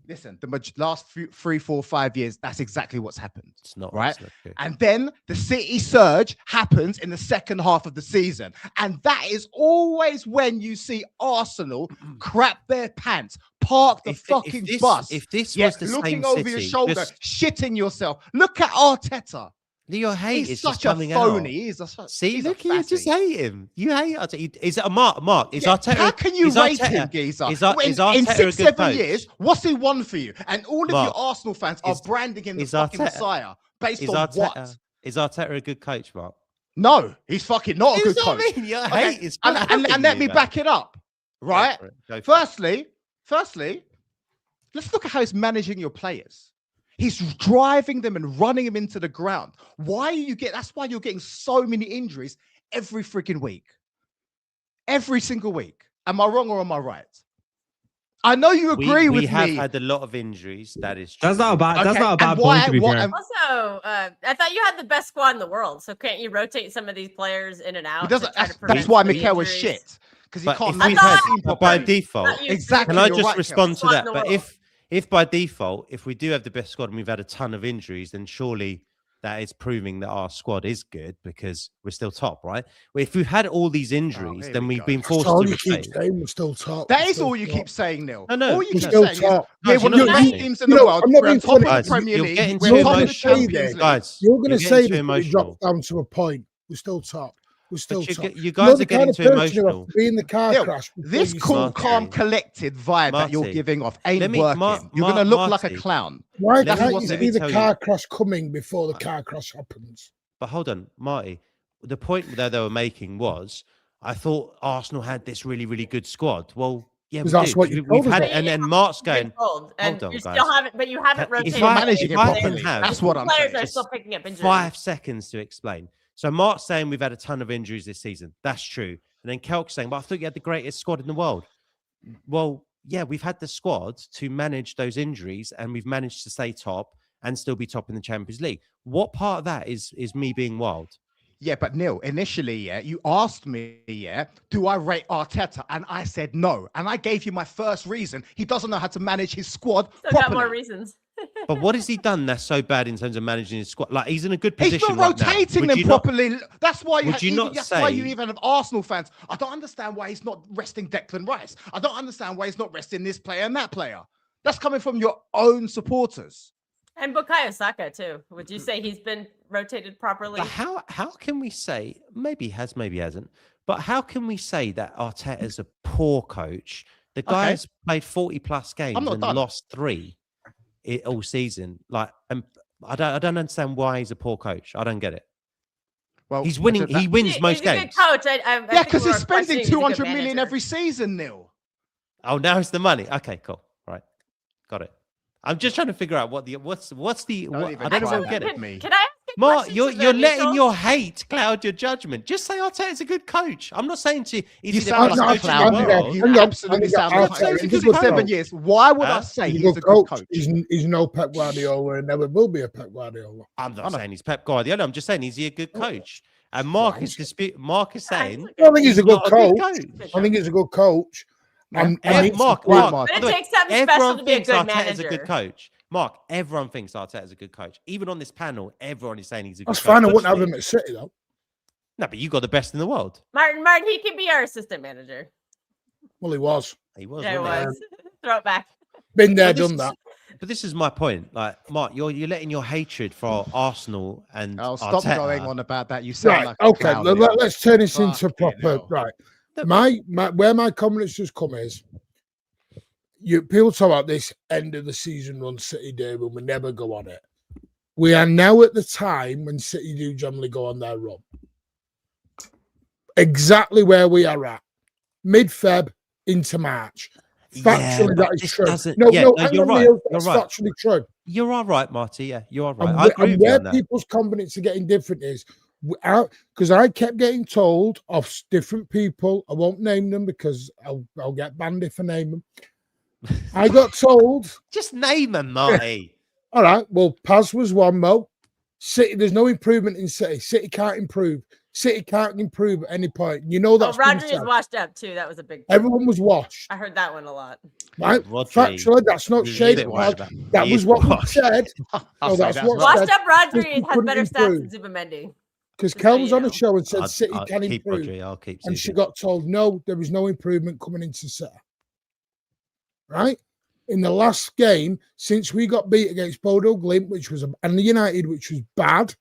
listen, the last 3, 4, 5 years, that's exactly what's happened. It's not right. And then the City surge happens in the second half of the season. And that is always when you see Arsenal crap their pants, park the fucking bus. If this was the looking same over City, your shoulder, shitting yourself. Look at Arteta. Your hate is such a phony. See, look, you just hate him. You hate Arteta. Is it a Mark? Is Arteta? How can you rate him, Geezer? Is Arteta in 6, 7 coach? years, what's he won for you? And all of your Arsenal fans are branding him the fucking Messiah. Based on what? Is Arteta a good coach, Mark? No, he's fucking not a good coach. I mean? Your hate is and let me back it up. Right? Firstly, let's look at how he's managing your players. He's driving them and running them into the ground. That's why you're getting so many injuries every freaking week. Every single week. Am I wrong or am I right? I know you agree with me. We have had a lot of injuries. That is true. That's not a bad point to be fair. Also, I thought you had the best squad in the world. So can't you rotate some of these players in and out? That's why Mikel was shit. because he can't if manage we the had, team but by properly. default, Exactly. can I you're just right, respond to Squad that? in the But world. if by default, if we do have the best squad and we've had a ton of injuries, then surely that is proving that our squad is good because we're still top, right? Well, if we've had all these injuries, here then we we've go. been That's forced all to you keep rotate. saying. We're still top. That we're is still all you top. keep saying, Neil. No, all you we're keep still saying top. is we're Guys, one you're of the not best listening. teams in the world. I'm not We're on being top of funny. the Guys, Premier you're League. getting We're too on top of the emotional. Champions League. Guys, You're going you're to getting say too this, but we emotional. dropped down to a point. We're still top. We're still But top. you You're guys the are getting kind of too person who has emotional. to be in the car Neil, crash. before this you cool, see Marty. calm, collected vibe that you're Marty, giving off let ain't me- working. You're going to look like a Marty, clown. Why Let can't me- you let see me the tell car you. crash coming before the car crash happens? But hold on, Marty. The point that they were making was, I thought Arsenal had this really, really good squad. Well, yeah, we Because that's do. what you We've told us had about. it, and then Mark's Been going. told, and on, you guys. still haven't, but you haven't If rotated. He's not I- managing if it I can properly. have- That's what I'm players saying. are Just still picking up injuries. 5 seconds to explain. So Mark's saying we've had a ton of injuries this season. That's true. And then Kelk's saying, but I thought you had the greatest squad in the world. Well, yeah, we've had the squad to manage those injuries, and we've managed to stay top and still be top in the Champions League. What part of that is me being wild? Yeah, but Neil, initially, you asked me, do I rate Arteta? And I said no. And I gave you my first reason. He doesn't know how to manage his squad Still got properly. more reasons. But what has he done that's so bad in terms of managing his squad? Like, he's in a good position He's not right now. rotating Would them you not- properly. That's why Would you not that's why you say- even have Arsenal fans. I don't understand why he's not resting Declan Rice. I don't understand why he's not resting this player and that player. That's coming from your own supporters. And Bukayo Saka too. Would you say he's been rotated properly? But how can we say, maybe he has, maybe he hasn't, but how can we say that Arteta's a poor coach? The guy has played 40 plus games and lost 3 all season. Like, I don't understand why he's a poor coach. I don't get it. Well, He's winning. He wins most he's a games. good coach. I yeah, think because we he's were spending questioning he's a good 200 million manager. every season, Neil. Oh, now it's the money. Okay, cool. Right, got it. I'm just trying to figure out what's the. Don't even I don't try know. that Get with it. me. Can I ask a Mark, question you're to the letting neutral? your hate cloud your judgment. Just say Arteta's a good coach. I'm not saying to you, You is he the sound best like a coach in clown, the Neil. Neil. world? You Hang on, absolutely hang on, sound like Arteta a clown. is a He's good for 7 coach. years. Why would I Huh? say He's he's a good coach? He's no Pep Guardiola and never will be a Pep Guardiola. I'm not saying he's Pep Guardiola. I'm just saying is he a good coach? And Mark is saying I think he's a good not coach. coach. I think he's a good coach. And Mark, Mark, by But the it way, takes something special everyone to be a thinks good Arteta's manager. a good coach. Mark, everyone thinks Arteta's a good coach. Even on this panel, everyone is saying he's a good that's coach. fine. I What wouldn't do have you him think? at City though. No, but you got the best in the world. Martin, he can be our assistant manager. Well, he was. He was. Yeah, it wasn't he? was. Throw it back. Been there, But this done is- that. But this is my point. Like, Mark, you're letting your hatred for Arsenal and Oh, stop Arteta. going on about that. You sound Right. like a Okay. clown, Neil. Let's turn this into Fucking proper. hell. Right. My where my comments just come is people talk about this end of the season run City do when we never go on it. We are now at the time when City do generally go on their run. Exactly where we are at. Mid-Feb into March. Factually, that is true. No, you're right. Neil, You're that's right. factually true. You are right, Marty. Yeah, you are right. And I agree with you where on that. people's confidence are getting different is because I kept getting told of different people. I won't name them because I'll get banned if I name them. I got told. Just name them, Marty. All right. Well, Paz was one, Mo. City, there's no improvement in City. City can't improve. City can't improve at any point. You know that's been Rodri is said. washed up too. That was a big. Everyone was washed. I heard that one a lot. Right? Rodri, Factually, that's not he is shade. washed. That He was is what we washed. said. I'll No, say that's that's what right. Washed said. up He Rodri has couldn't better stats improve. than Zubimendi. Because Just Kel so was you on know. a show and said I'll City can keep improve. Rodri. I'll keep. And she Zubi. got told, no, there is no improvement coming into City. Right? In the last game, since we got beat against Bodo Glimt, and the United, which was bad,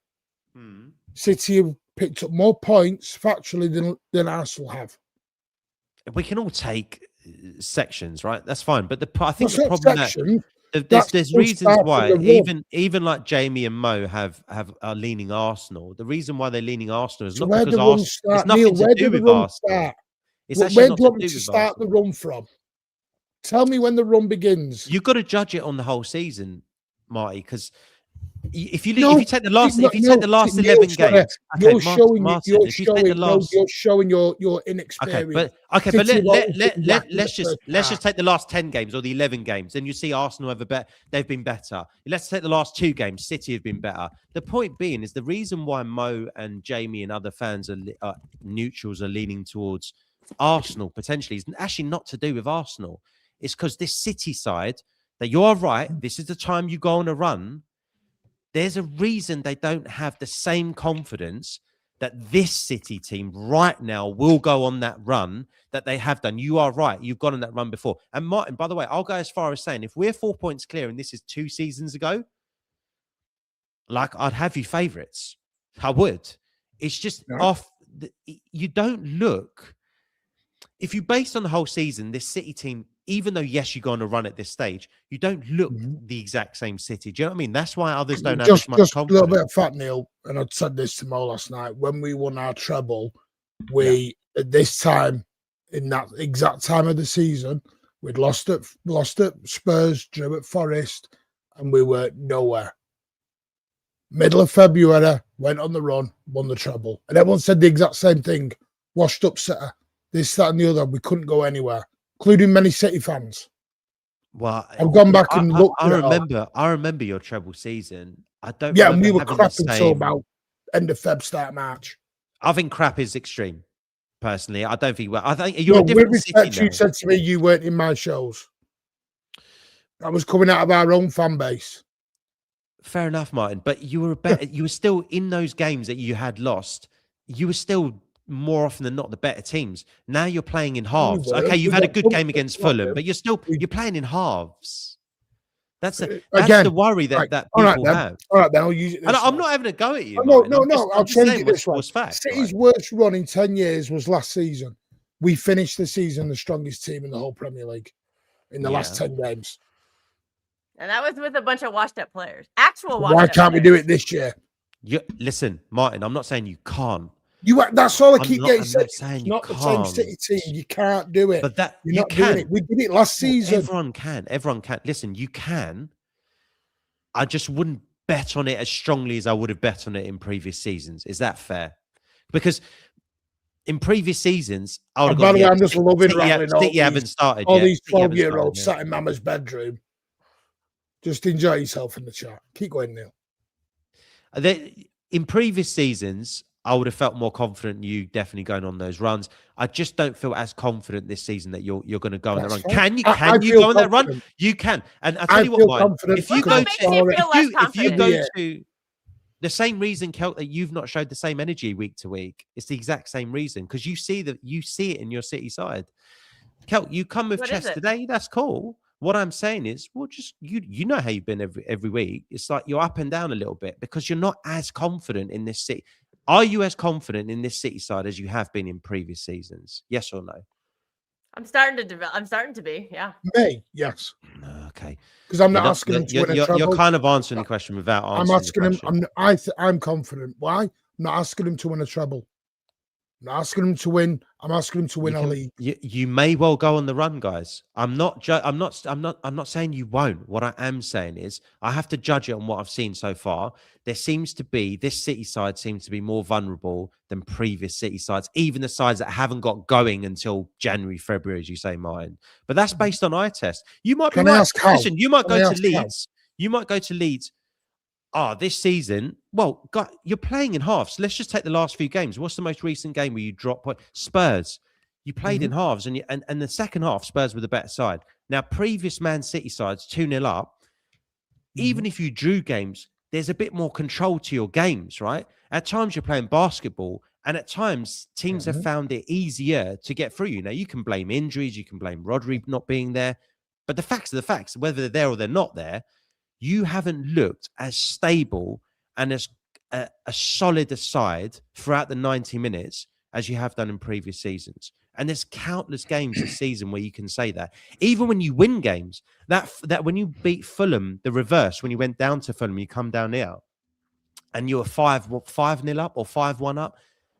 City have picked up more points factually than Arsenal have. We can all take sections, right? That's fine. But I think That's the not problem section. there's full reasons start why from the run. even like Jamie and Mo are leaning Arsenal. The reason why they're leaning Arsenal is So not where because the run Arsenal. start, It's nothing Neil, to where do did the with run Arsenal. start? It's Where actually do not you want to me do to with start Arsenal. the run from? Tell me when the run begins. You've got to judge it on the whole season, Marty, because if you take the last 11 games, you're showing your okay, inexperience. but let's just take the last 10 games or the 11 games, and you see Arsenal they've been better. Let's take the last 2 games, City have been better. The point being is the reason why Mo and Jamie and other fans neutrals are leaning towards Arsenal potentially is actually not to do with Arsenal. It's because this City side, that you are right, this is the time you go on a run. There's a reason they don't have the same confidence that this City team right now will go on that run that they have done. You are right. You've gone on that run before. And Martin, by the way, I'll go as far as saying if we're 4 points clear and this is 2 seasons ago, like I'd have you favourites. I would. It's just off. You don't look. If you based on the whole season, this City team, even though, yes, you go on a run at this stage, you don't look the exact same City. Do you know what I mean? That's why others don't have as much confidence. A little bit of fact, Neil, and I said this to Mo last night. When we won our treble, at this time, in that exact time of the season, we'd lost at Spurs, drew at Forest, and we were nowhere. Middle of February, went on the run, won the treble. And everyone said the exact same thing. Washed up City, this, that, and the other. We couldn't go anywhere, including many City fans. Well, I've gone back and looked. I remember your treble season. I don't. Yeah, and we were crap until about end of Feb, start March. I think crap is extreme. Personally, I don't think. Well, I think you're a different City now. You said to me you weren't in my shows. I was coming out of our own fan base. Fair enough, Martin. But you were better. You were still in those games that you had lost. You were still more often than not the better teams. Now you're playing in halves. Okay, you've had a good game against Fulham, but you're playing in halves. That's the worry that people have. All right, then I'll use it. I'm not having a go at you. No. I'll change it this way. City's worst run in 10 years was last season. We finished the season the strongest team in the whole Premier League in the last 10 games. And that was with a bunch of washed-up players. Actual washed-up. Why can't we do it this year? Listen, Martin, I'm not saying you can't. That's all I keep getting said. It's not the same City team. You can't do it. But you're not doing it. We did it last season. Everyone can. Listen, you can. I just wouldn't bet on it as strongly as I would have bet on it in previous seasons. Is that fair? Because in previous seasons, I would have gone. I'm just loving rattling City haven't started all yet. These 12-year-olds sat in Mama's bedroom. Just enjoy yourself in the chat. Keep going, Neil. In previous seasons, I would have felt more confident you definitely going on those runs. I just don't feel as confident this season that you're going to go on that run. Can you go on that run? You can. And I tell you what, Mike, if you go to the same reason, Kelt, that you've not showed the same energy week to week, it's the exact same reason because you see it in your City side. Kelt, you come with chest today. That's cool. What I'm saying is, well, just you know how you've been every week. It's like you're up and down a little bit because you're not as confident in this City. Are you as confident in this City side as you have been in previous seasons? Yes or no? I'm starting to develop. I'm starting to be, yeah. Me, yes. Okay. Because I'm not asking him to win a treble. You're kind of answering the question without answering. I'm asking him. I'm confident. Why? I'm not asking him to win a treble. I'm not asking him to win. I'm asking him to win a league. You may well go on the run, guys. I'm not saying you won't. What I am saying is I have to judge it on what I've seen so far. This City side seems to be more vulnerable than previous City sides, even the sides that haven't got going until January, February, as you say, Martin. But that's based on eye test. You might be right. Listen, you might go to Leeds. You might go to Leeds. This season, well, God, you're playing in halves. Let's just take the last few games. What's the most recent game where you dropped point? Spurs. You played in halves, and the second half, Spurs were the better side. Now, previous Man City sides, 2-0 up, even if you drew games, there's a bit more control to your games, right? At times, you're playing basketball, and at times, teams have found it easier to get through you. Now, you can blame injuries, you can blame Rodri not being there, but the facts are the facts. Whether they're there or they're not there, you haven't looked as stable and as a solid a side throughout the 90 minutes as you have done in previous seasons. And there's countless games this season where you can say that. Even when you win games, that when you beat Fulham, the reverse, when you went down to Fulham, you come down here and you were 5-0 up or 5-1 up.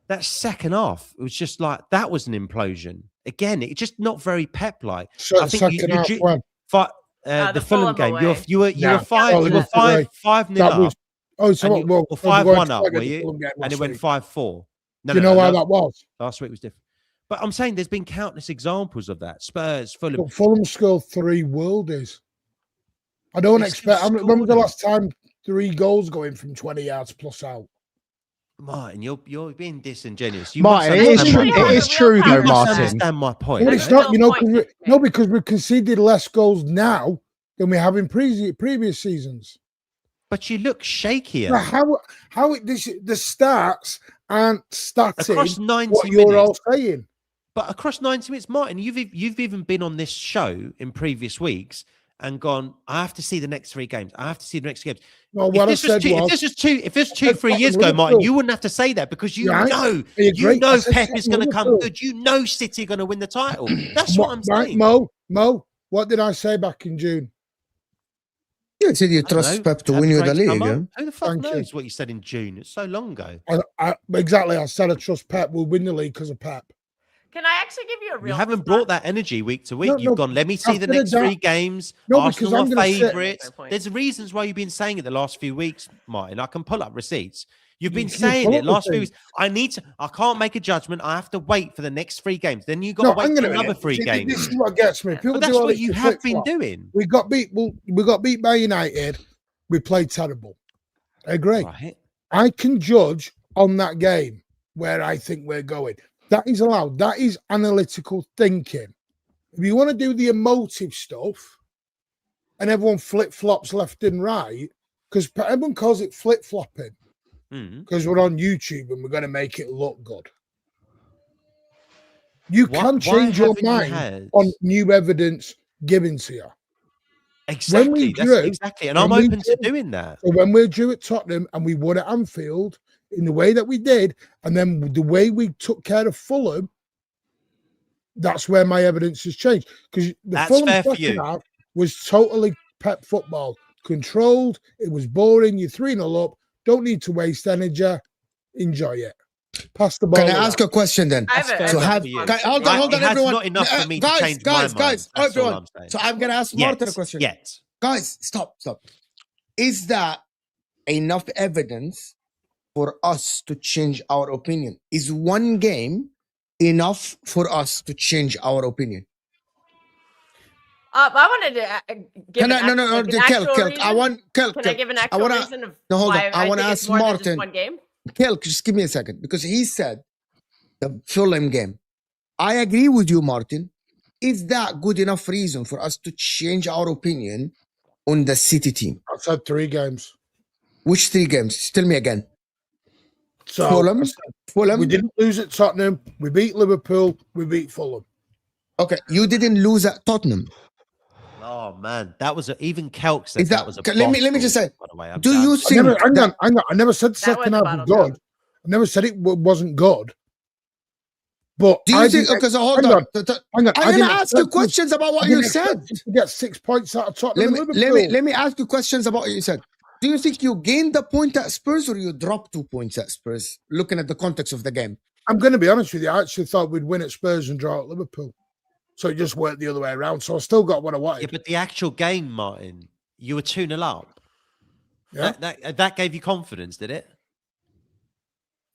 That second half, it was just like, that was an implosion. Again, it's just not very Pep-like. So I think the Fulham game, you were 5-0 up. Or 5-1 up, were you? And it went 5-4. Do you know how that was? Last week was different. But I'm saying there's been countless examples of that. Spurs, Fulham. But Fulham scored 3 worldies. I don't expect. I remember the last time 3 goals going from 20 yards plus out. Martin, you're being disingenuous. Martin, it is true. It is true though, You must Martin. understand my point. No, That's it's the not. real You know, point. because we've conceded less goals now than we have in previous seasons. But you look shakier. Now, the stats aren't static Across 90 what you're all minutes. saying. But across 90 minutes, Martin, you've even been on this show in previous weeks and gone, I have to see the next 3 games. I have to see the next games. No, what I said was, if this was 2-3 years ago, Martin, you wouldn't have to say that because you know Pep is going to come good. You know City are going to win the title. That's what I'm saying. Mo, what did I say back in June? You said you trust Pep to win you the league. Yeah? Who the fuck knows what you said in June? It's so long ago. Exactly. I said I trust Pep will win the league because of Pep. Can I actually give you a real? You haven't brought that energy week to week. No, You've gone, let me see the next 3 games. No, Arsenal are because favourites. There's reasons why you've been saying it the last few weeks, Martin. I can pull up receipts. You've been saying it last few weeks. I can't make a judgment. I have to wait for the next 3 games. Then you got to wait for another 3 games. This is what gets me. But that's what you have been doing. We got beat by United. We played terrible. I agree. Right. I can judge on that game where I think we're going. That is allowed. That is analytical thinking. If you want to do the emotive stuff and everyone flip-flops left and right, because everyone calls it flip-flopping because we're on YouTube and we're going to make it look good. You can change your mind on new evidence given to you. Exactly. Exactly. And I'm open to doing that. So when we're due at Tottenham and we won at Anfield in the way that we did, and then the way we took care of Fulham, that's where my evidence has changed. Because the Fulham second half was totally Pep football. Controlled. It was boring. You're 3-0 up. Don't need to waste energy. Enjoy it. Pass the ball. Can I ask a question then? Hold on, everyone. Not enough for me to change my mind. Everyone. So I'm going to ask Martin a question. Guys, stop. Is that enough evidence for us to change our opinion? Is 1 game enough for us to change our opinion? I wanted to give Kelk. Can I give an actual reason of why I want to ask Martin. 1 game? Kelk, just give me a second, because he said the Fulham game. I agree with you, Martin. Is that good enough reason for us to change our opinion on the City team? I said 3 games. Which 3 games? Tell me again. So Fulham. We didn't lose at Tottenham. We beat Liverpool. We beat Fulham. Okay, you didn't lose at Tottenham. Oh man, that was even Kelk said that was a. Let me just say. By the way, do you think? I never said the second half was good. I never said it wasn't good. But do you think? Okay, so hold on. I'm going to ask you questions about what you said. You get 6 points out of Tottenham. Let me ask you questions about what you said. Do you think you gained the point at Spurs or you dropped 2 points at Spurs? Looking at the context of the game, I'm going to be honest with you. I actually thought we'd win at Spurs and draw at Liverpool. So it just worked the other way around. So I still got what I wanted. Yeah, but the actual game, Martin, you were 2-0 up. Yeah. That gave you confidence, did it?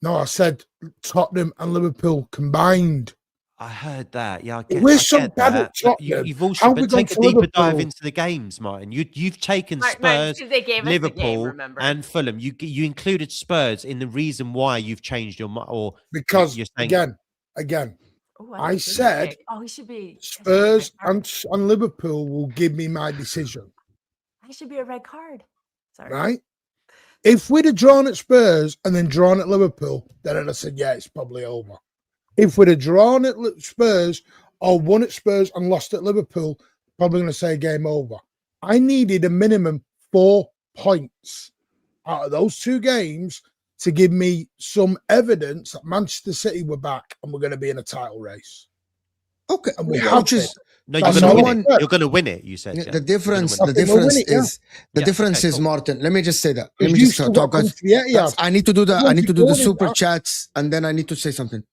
No, I said Tottenham and Liverpool combined. I heard that. Yeah, we're so bad at Tottenham. You've also take a deeper dive into the games, Martin. You've taken Spurs, Liverpool, and Fulham. You included Spurs in the reason why you've changed your mind, or because you're saying, again. I said he should be Spurs and Liverpool will give me my decision. I should be a red card. Sorry. Right? If we'd have drawn at Spurs and then drawn at Liverpool, then I'd have said, yeah, it's probably over. If we'd have drawn at Spurs or won at Spurs and lost at Liverpool, probably going to say game over. I needed a minimum 4 points out of those 2 games to give me some evidence that Manchester City were back and we're going to be in a title race. Okay, and we have it. No, you're going to win it. You're going to win it. You said the difference. The difference is Martin. Let me just say that. Let me just talk. I need to do that. I need to do the super chats, and then I need to say something.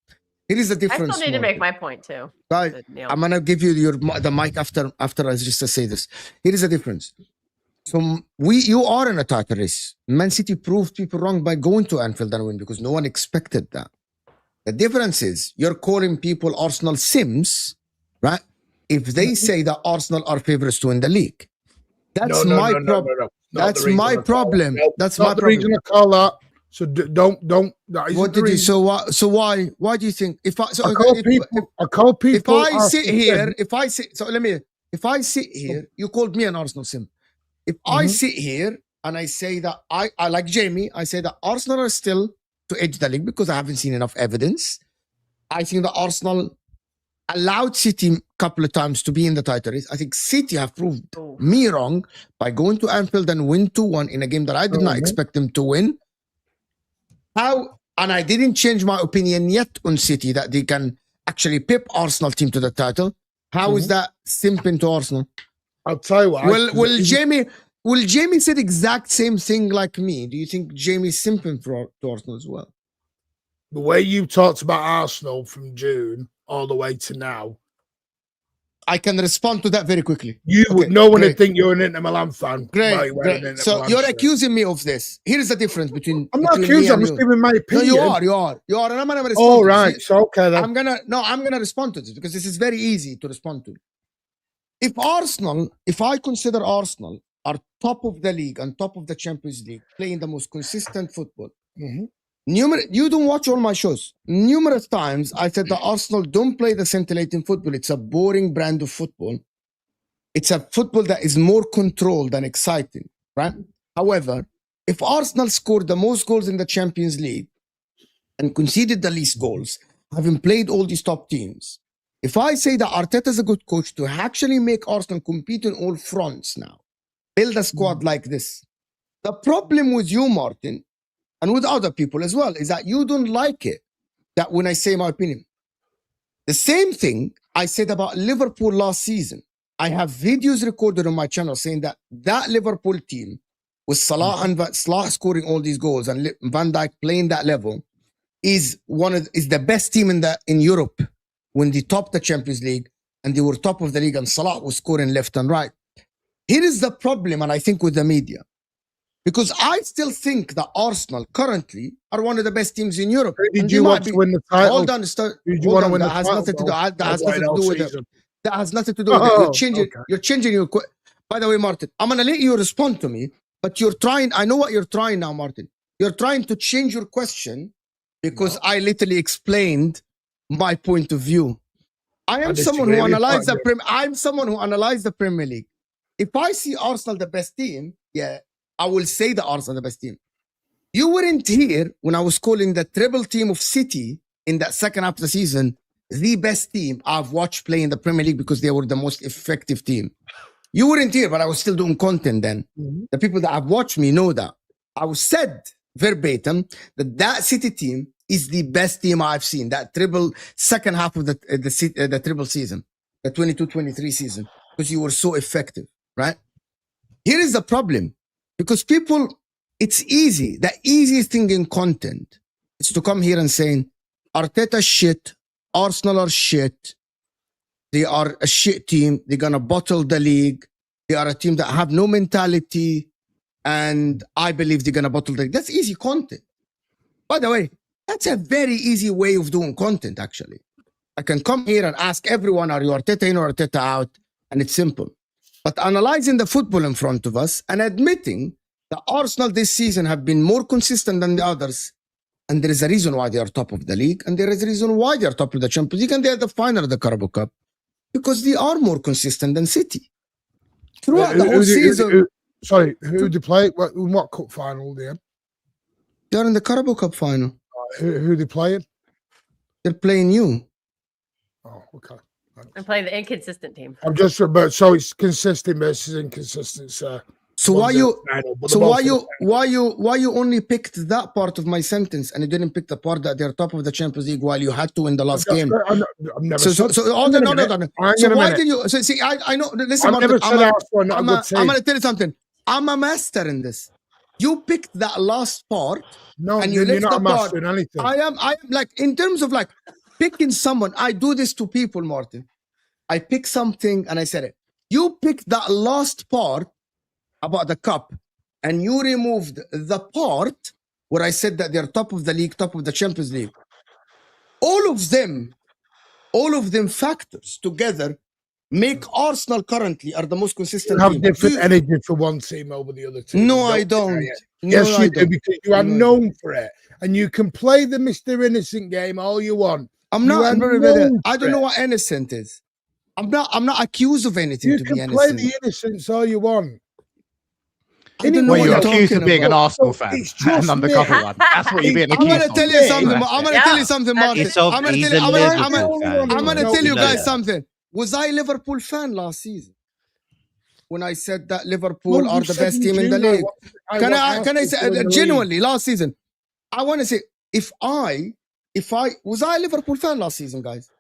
Here is the difference. I still need to make my point too. Guys, I'm gonna give you the mic after I just say this. Here is the difference. So you are in a title race. Man City proved people wrong by going to Anfield and win because no one expected that. The difference is you're calling people Arsenal Sims, right? If they say that Arsenal are favorites to win the league. That's my problem. That's my problem. That's my problem. The reason I call that. So don't. That isn't What the did you? reason. So why? So why? Why do you think? If I, so I okay, call if, people. I call if people. I sit Arsenal here, Sim. if I sit, so let me. If I sit here, you called me an Arsenal sim. If I Mhm. sit here and I say that I like Jamie, I say that Arsenal are still to edge the league because I haven't seen enough evidence. I think that Arsenal allowed City a couple of times to be in the title race. I think City have proved Oh. me wrong by going to Anfield and win 2-1 in a game that I did not Mhm. expect them to win. How, and I didn't change my opinion yet on City that they can actually pip Arsenal team to the title. How is that simping to Arsenal? I'll tell you what. Will Jamie said exact same thing like me? Do you think Jamie's simping to Arsenal as well? The way you talked about Arsenal from June all the way to now, I can respond to that very quickly. No one would great. think you're an Inter Milan fan. Great, An Inter So Milan you're shirt. accusing me of this. Here's the difference between. I'm not between accusing. me I'm and just you. giving my No, opinion. you are, and I'm gonna respond. Oh, to right. this. So okay then. I'm gonna respond to this because this is very easy to respond to. If I consider Arsenal are top of the league and top of the Champions League, playing the most consistent football. Mhm. You don't watch all my shows. Numerous times I said that Arsenal don't play the scintillating football. It's a boring brand of football. It's a football that is more controlled and exciting, right? However, if Arsenal scored the most goals in the Champions League and conceded the least goals, having played all these top teams, if I say that Arteta is a good coach to actually make Arsenal compete on all fronts now, build a squad like this. The problem with you, Martin, and with other people as well, is that you don't like it, that when I say my opinion. The same thing I said about Liverpool last season. I have videos recorded on my channel saying that Liverpool team with Salah and Salah scoring all these goals and Van Dijk playing that level is the best team in Europe when they topped the Champions League and they were top of the league and Salah was scoring left and right. Here is the problem, and I think with the media, because I still think that Arsenal currently are one of the best teams in Europe. Who did you want to win the title? Hold on, that has nothing to do. That has nothing to do with it. That has nothing to do with it. You're changing your. By the way, Martin, I'm gonna let you respond to me, but you're trying. I know what you're trying now, Martin. You're trying to change your question because I literally explained my point of view. I am someone who analyzed the Premier. I'm someone who analyzed the Premier League. If I see Arsenal the best team, yeah, I will say that Arsenal the best team. You weren't here when I was calling the treble team of City in that second half of the season the best team I've watched play in the Premier League because they were the most effective team. You weren't here, but I was still doing content then. The people that have watched me know that. I said verbatim that City team is the best team I've seen. That treble second half of the treble season, the 22-23 season, because you were so effective, right? Here is the problem. Because people, it's easy. The easiest thing in content is to come here and saying, Arteta shit, Arsenal are shit, they are a shit team, they're going to bottle the league, they are a team that have no mentality, and I believe they're going to bottle the league. That's easy content. By the way, that's a very easy way of doing content, actually. I can come here and ask everyone, are you Arteta in or Arteta out? And it's simple. But analyzing the football in front of us and admitting that Arsenal this season have been more consistent than the others, and there is a reason why they are top of the league, and there is a reason why they are top of the Champions League, and they are the final of the Carabao Cup, because they are more consistent than City. Throughout the whole season. Who they play? What cup final then? They are in the Carabao Cup final. Who they playing? They're playing you. Oh, okay. And play the inconsistent team. I'm just about so it's consistent versus inconsistent, sir. So why you only picked that part of my sentence and you didn't pick the part that they're top of the Champions League while you had to win the last game? I've never said. So why did you? So see, I know. Listen, I'm going to tell you something. I'm a master in this. You picked that last part. No, and you're not a master in anything. I am like in terms of like picking someone. I do this to people, Martin. I pick something and I said it. You picked that last part about the cup and you removed the part where I said that they're top of the league, top of the Champions League. All of them factors together make Arsenal currently are the most consistent You have team. different energy for one team over the other team. No, I don't. No, Yes, I you do, don't. because you are No, I known for it. And you can play the Mr. Innocent game all you want. I'm You not. are Brother, known I for don't know it. what innocent is. I'm not accused of anything You to be can play innocent. the innocence all you want. I don't know Well, what you're you're accused talking of being an about. Arsenal fan, It's just an undercover me. one. That's what you're being I'm I'm accused gonna of. tell you Yeah. something. That's I'm it. gonna tell you something, Martin. It's of I'm gonna he's tell a you. Liverpool fan. I'm gonna No, tell you know guys that. something. Was I a Liverpool fan last season when I said that Liverpool Well, are you the said best team in the June, league? Can I Arsenal say to win the league. genuinely last season? I want to say if I was I a Liverpool fan last season, guys?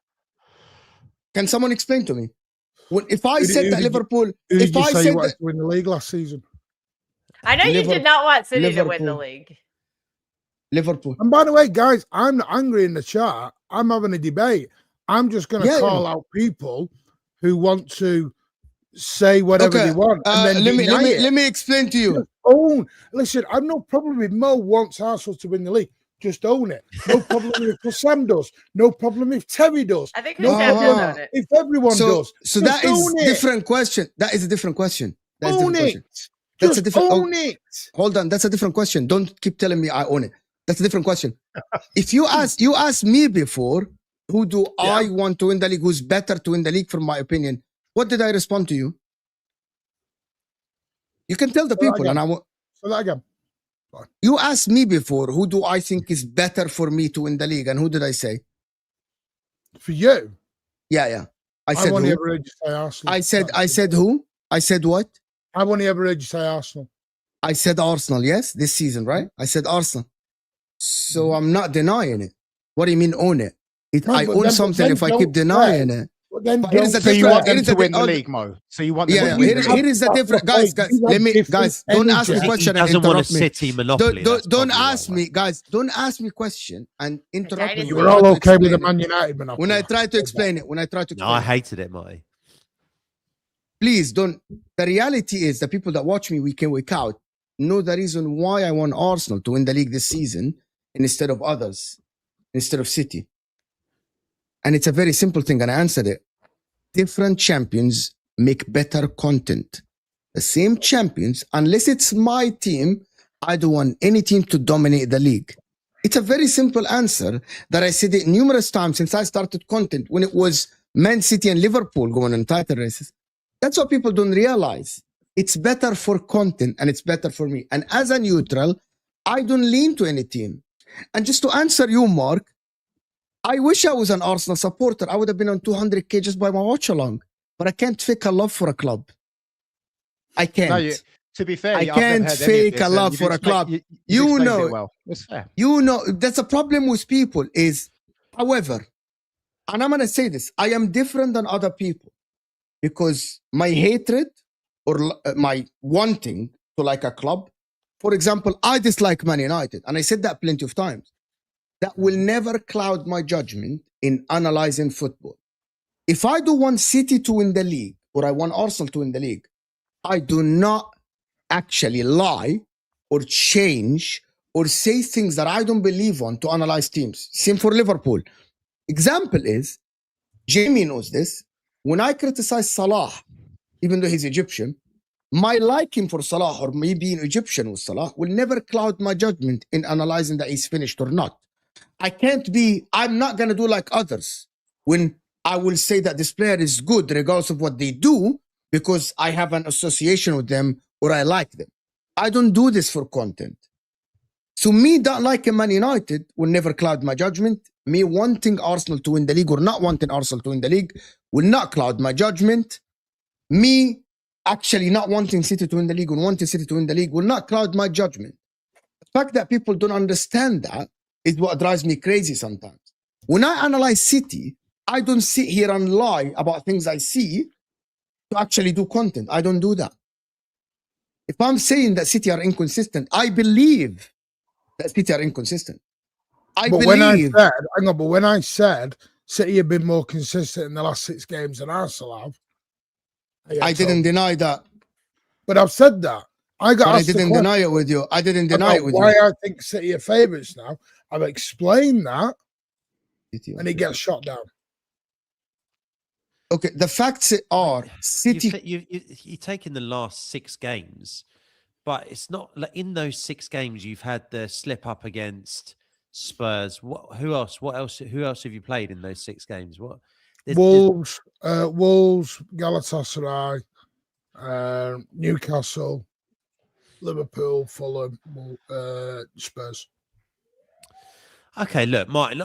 Can someone explain to me? If I Who said that did you- Liverpool, Who did if you I say you said wanted that to win the league last season? I know you did not want City to win the Liverpool. league. Liverpool, And by the way, guys, I'm not angry in the chat. I'm having a debate. I'm just going to Yeah, call out people who want to say whatever okay. they want. And then Let me explain to you. Just own. Listen, I've no problem if Mo wants Arsenal to win the league. Just own it. No problem if Sam does. No problem if Terry does. I think No Sam did problem own it. if everyone does. So Just that is own it. different question. That is a different question. That's a Own different it. question. That's a Just different. own it. Hold on, that's a different question. Don't keep telling me I own it. That's a different question. If you asked me before, who do I want to win the league? Who's better to win the league, from my opinion? What did I respond to you? You can tell the people, and I want. So that again. You asked me before, who do I think is better for me to win the league, and who did I say? For you, Yeah. I said I've only who? ever heard you say Arsenal. I said who? I said what? I've only ever heard you say Arsenal. I said Arsenal, yes, this season, right? I said Arsenal. So I'm not denying it. What do you mean own it? I own something if I keep denying it. But then But here's the So you want them Here's to the win the oh, league, Mo? So you want them Yeah, to win the here league? is the difference. Guys, don't ask me He question and doesn't want a interrupt me. City monopoly. that's Don't probably ask why. me, guys. Don't ask me question and interrupt me. You You when were I all try to okay with the explain Man it. United monopoly. When I try to explain it. No, I hated it, Marty. Please don't. The reality is the people that watch me week in, week out know the reason why I want Arsenal to win the league this season instead of others, instead of City. And it's a very simple thing, and I answered it. Different champions make better content. The same champions, unless it's my team, I don't want any team to dominate the league. It's a very simple answer that I said it numerous times since I started content when it was Man City and Liverpool going on title races. That's what people don't realize. It's better for content and it's better for me. And as a neutral, I don't lean to any team. And just to answer you, Mark, I wish I was an Arsenal supporter. I would have been on 200K just by my watch along. But I can't fake a love for a club. I can't. No, to be fair, I I've never can't heard any of fake this, a and love you've for a explained- club. you've You explained know it well. It's fair. You know, that's a problem with people is, however, and I'm going to say this, I am different than other people because my hatred or my wanting to like a club, for example, I dislike Man United. And I said that plenty of times. That will never cloud my judgment in analyzing football. If I do want City to win the league or I want Arsenal to win the league, I do not actually lie or change or say things that I don't believe on to analyze teams. Same for Liverpool. Example is, Jamie knows this. When I criticize Salah, even though he's Egyptian, my liking for Salah or me being Egyptian with Salah will never cloud my judgment in analyzing that he's finished or not. I'm not going to do like others when I will say that this player is good regardless of what they do because I have an association with them or I like them. I don't do this for content. So me not liking Man United will never cloud my judgment. Me wanting Arsenal to win the league or not wanting Arsenal to win the league will not cloud my judgment. Me actually not wanting City to win the league or wanting City to win the league will not cloud my judgment. The fact that people don't understand that is what drives me crazy sometimes. When I analyze City, I don't sit here and lie about things I see to actually do content. I don't do that. If I'm saying that City are inconsistent, I believe that City are inconsistent. But when I said City have been more consistent in the last 6 games than Arsenal have, I didn't deny that. But I've said that. I didn't deny it with you. I didn't deny it with why you. I think City are favourites now. I've explained that, and it gets shot down. Okay, the facts are City. You've taken the last 6 games, but it's not like in those 6 games you've had the slip up against Spurs. Who else? Who else have you played in those 6 games? Wolves, Galatasaray, Newcastle, Liverpool, Fulham, Spurs. Okay, look, Martin.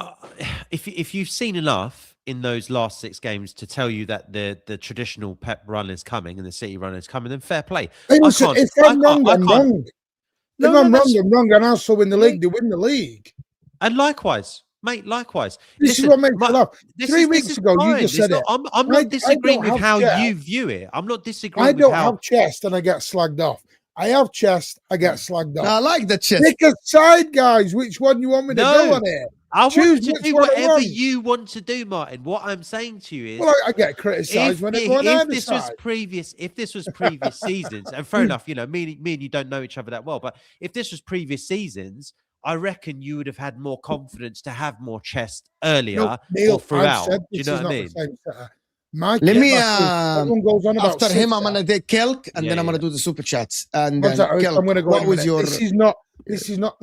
If you've seen enough in those last 6 games to tell you that the traditional Pep run is coming and the City run is coming, then fair play. If I'm wrong, I'm wrong. If I'm wrong, I'm wrong. And also win the league, they win the league. And likewise, mate, likewise. This is what makes me laugh. 3 weeks ago, you just said it. I'm not disagreeing with how you view it. I'm not disagreeing I with don't how... have chest and I get slagged off. I have chest, I get slagged off. I like the chest. Pick a side, guys. Which one you want me to go on it? I want Choose to which do one I whatever want. you want to do, Martin. What I'm saying to you is, Well, I get criticised when I go on either this was side. if this was previous seasons, and fair enough, you know, me and you don't know each other that well, but if this was previous seasons, I reckon you would have had more confidence to have more chest earlier No, Neil, or throughout. I've said Do you this know is what I not mean? the same setter. My Let me, everyone goes on about after him, I'm sitter. going to take Kelk, and Yeah, then I'm yeah. going to do the super chats. And One then, second, Kelk, I'm going to go. what in a was minute. your... This is not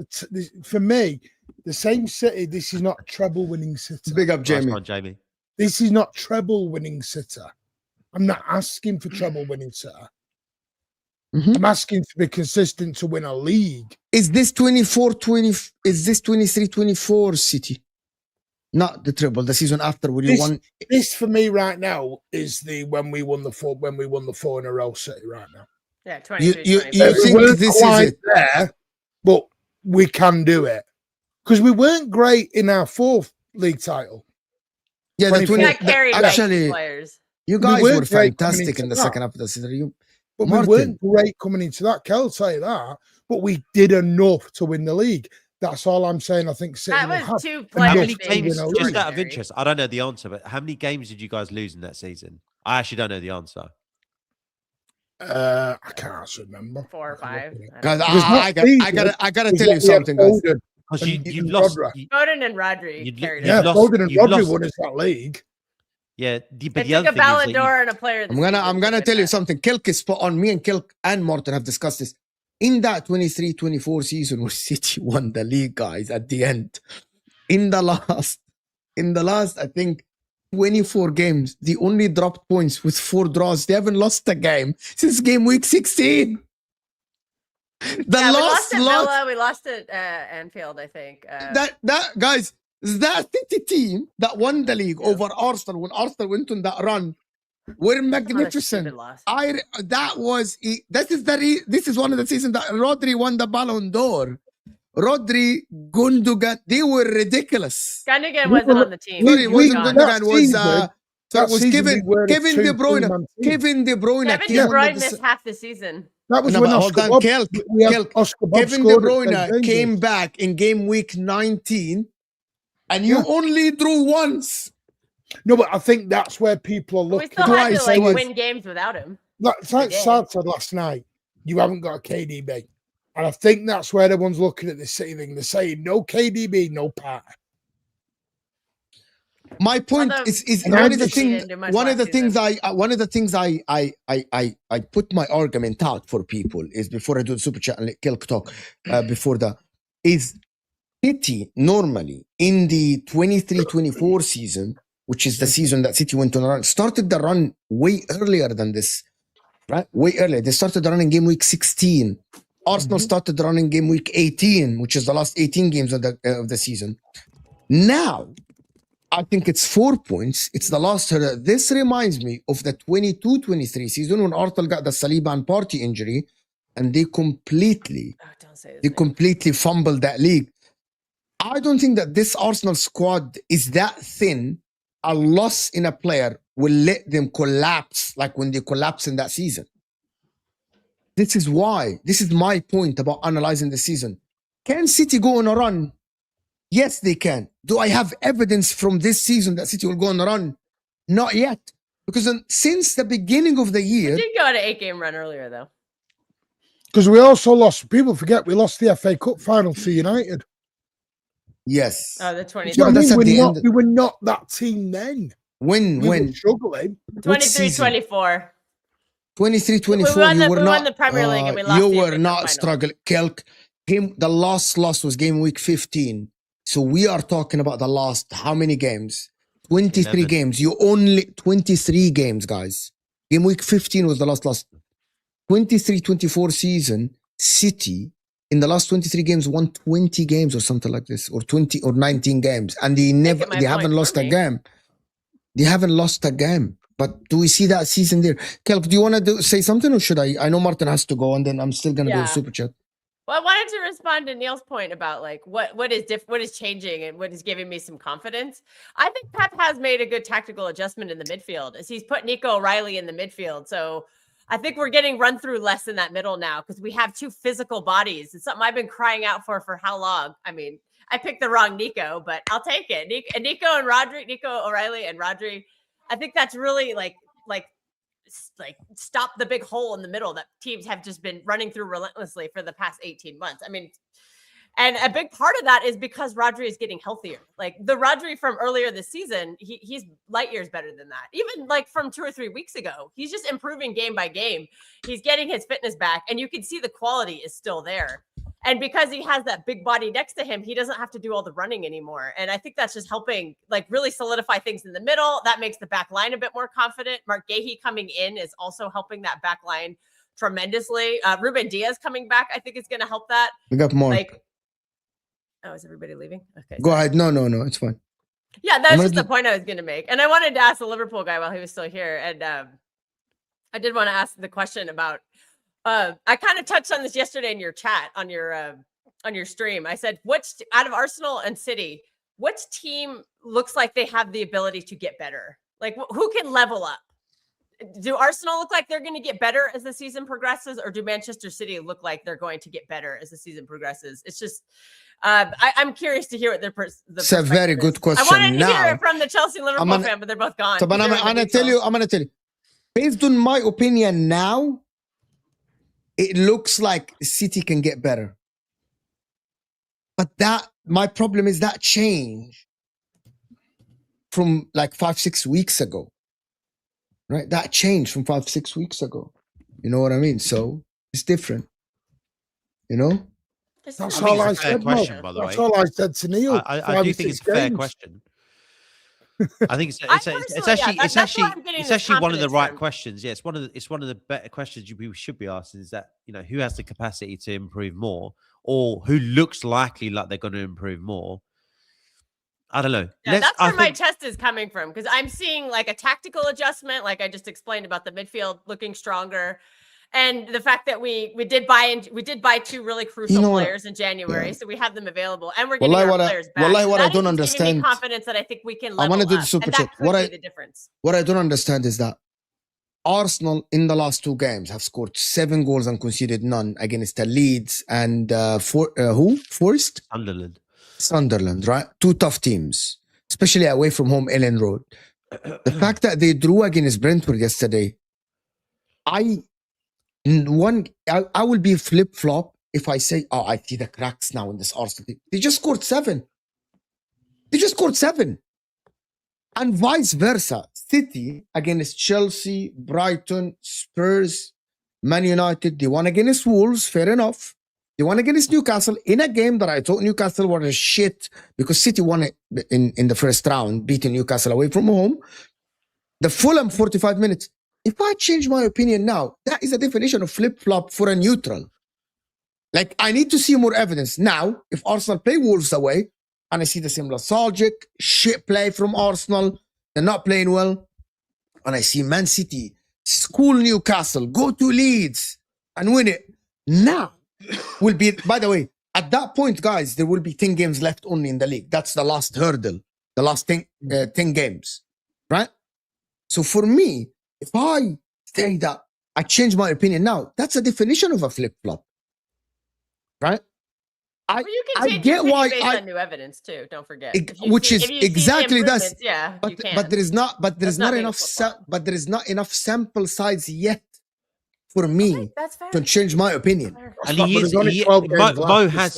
for me. The same City. This is not treble winning sitter. Big up, Nice Jamie. one, Jamie. This is not treble winning sitter. I'm not asking for treble winning sitter. Mhm. I'm asking to be consistent to win a league. Is this 24-20? Is this 23-24 City? Not the treble. The season after, where you won. This for me right now is the when we won the 4 in a row City right now. Yeah, You 23, you 24. think we weren't this is quite it? there, but we can do it because we weren't great in our 4th league title. Yeah, the 24. 20. Got carried by Actually, players. you We guys weren't were great coming fantastic into in the that. second half of the season. But Martin. we weren't great coming into that. I'll tell you that. But we did enough to win the league. That's all I'm saying. I think City That will was have 2 enough How players many to being win games, a just league. out of extraordinary. interest, I don't know the answer, but how many games did you guys lose in that season? I actually don't know the answer. I can't remember. 4 or 5. Guys, It was not I gotta It was tell you what we had something, guys. Foden Because and you've lost. Rodri. Foden and Rodri You'd- carried you've it. Yeah, lost- Foden and you've Rodri lost- won us that league. Yeah, but It the took other a thing is Ballon that d'Or and a player of the season I'm to gonna win tell you that. something. Kilk is spot on. Me and Kilk and Martin have discussed this. In that 23-24 season where City won the league, guys, at the end, in the last, I think, 24 games, they only dropped points with 4 draws. They haven't lost a game since game week 16. The Yeah, we lost last at lot, Villa. We lost at Anfield, I think. that guys, that City team that won the league over Arsenal when Arsenal went on that run were what a magnificent. stupid loss. This is one of the seasons that Rodri won the Ballon d'Or. Rodri, Gundogan, they were ridiculous. Gundogan wasn't on the team. Sorry, He it was wasn't gone. Gundogan. Was That it was season Kevin we were a Kevin De Bruyne. 2-3-man team. Kevin De Bruyne. Kevin came De on Bruyne the- missed half the season. That was No, when but Oscar hold on, Bob, Kelk, we had Kelk. Oscar Bob Kevin De scored at Bruyne St. came James's. back in game week 19, and you Yeah. only drew once. No, but I think that's where people are We looking. still had Twice, to like twice. win games without him. It's like We did. Sad said last night. You haven't got a KDB, and I think that's where everyone's looking at this City thing. They're saying no KDB, no Partey. My point Although is And one I of the just- things. didn't do much One of the last things season. I put my argument out for people is before I do the super chat and let Kelk talk. Before that is City normally in the 23-24 season, which is the season that City went on a run, started the run way earlier than this, right? Way earlier. They started the run in game week 16. Arsenal started the run in game week 18, which is the last 18 games of the season. Now, I think it's 4 points. It's the last hurdle. This reminds me of the 22-23 season when Arsenal got the Saliba and Partey injury, and they completely Don't say his they name. completely fumbled that league. I don't think that this Arsenal squad is that thin. A loss in a player will let them collapse like when they collapse in that season. This is why. This is my point about analyzing the season. Can City go on a run? Yes, they can. Do I have evidence from this season that City will go on a run? Not yet. Because since the beginning of the We year, did go on an 8-game run earlier, though. Because we also lost. People forget we lost the FA Cup final to United. yes. Oh, the 20. Yeah, but that's at the we end. were not that team then. When? We were struggling. 23-24. 23-24. We won You the Premier League and we lost You the were FA Cup not final. struggling. Kelk, the last loss was game week 15. So we are talking about the last, how many games? 23 11. games. You only, 23 games, guys. Game week 15 was the last loss. 23-24 season, City, in the last 23 games, won 20 games or something like this, or 20 or 19 games. And they haven't lost a game. They haven't lost a game. But do we see that season there? Kelk, do you want to say something or should I? I know Martin has to go and then I'm still going to do a super chat. Well, I wanted to respond to Neil's point about like what is changing and what is giving me some confidence. I think Pep has made a good tactical adjustment in the midfield as he's put Nico O'Reilly in the midfield. So I think we're getting run through less in that middle now because we have two physical bodies. It's something I've been crying out for how long? I mean, I picked the wrong Nico, but I'll take it. Nico O'Reilly and Rodri. I think that's really like stop the big hole in the middle that teams have just been running through relentlessly for the past 18 months. I mean, and a big part of that is because Rodri is getting healthier. Like the Rodri from earlier this season, he's light years better than that. Even like from 2 or 3 weeks ago, he's just improving game by game. He's getting his fitness back and you can see the quality is still there. And because he has that big body next to him, he doesn't have to do all the running anymore. And I think that's just helping like really solidify things in the middle. That makes the back line a bit more confident. Mark Gahey coming in is also helping that back line tremendously. Ruben Diaz coming back, I think is going to help that. We got more. Oh, is everybody leaving? Okay. Go ahead. No, it's fine. Yeah, that's just the point I was going to make. And I wanted to ask the Liverpool guy while he was still here. And I did want to ask the question about, I kind of touched on this yesterday in your chat on your stream. I said, out of Arsenal and City, which team looks like they have the ability to get better? Like who can level up? Do Arsenal look like they're going to get better as the season progresses, or do Manchester City look like they're going to get better as the season progresses? It's just, I'm curious to hear what it's a very good question. I wanted to hear it from the Chelsea and Liverpool fan, but they're both gone. So, but I'm going to tell you, based on my opinion now, it looks like City can get better. But my problem is that change from like 5-6 weeks ago. Right? That changed from 5-6 weeks ago. You know what I mean? So it's different. You know? That's all I said. Question, by the way. That's all I said to Neil. I do think it's a fair question. I think it's actually one of the right questions. Yeah, it's one of the better questions we should be asking. Is that who has the capacity to improve more, or who looks likely like they're going to improve more? I don't know. Yeah, that's where my test is coming from, because I'm seeing like a tactical adjustment, like I just explained about the midfield looking stronger, and the fact that we did buy 2 really crucial players in January, so we have them available, and we're getting our players back. What I don't understand, me confidence that I think we can level I want to do the up, super chat. The difference. What I don't understand is that Arsenal in the last 2 games have scored 7 goals and conceded none against the Leeds and Forest? Sunderland, right? 2 tough teams, especially away from home, Ellen Road. The fact that they drew against Brentford yesterday, I will be flip-flop if I say, I see the cracks now in this Arsenal team. They just scored 7. And vice versa. City against Chelsea, Brighton, Spurs, Man United, they won against Wolves, fair enough. They won against Newcastle in a game that I thought Newcastle were a shit because City won it in the first round, beating Newcastle away from home. The Fulham 45 minutes. If I change my opinion now, that is a definition of flip-flop for a neutral. Like, I need to see more evidence. Now, if Arsenal play Wolves away, and I see the same lethargic, shit play from Arsenal, they're not playing well, and I see Man City school Newcastle, go to Leeds, and win it, now will be, by the way, at that point, guys, there will be 10 games left only in the league. That's the last hurdle, the last 10 games, right? So for me, if I say that I change my opinion now, that's a definition of a flip-flop, right? I get why based on new evidence too. Don't forget, which is exactly that. Yeah, but there is not enough sample size yet for me to change my opinion. And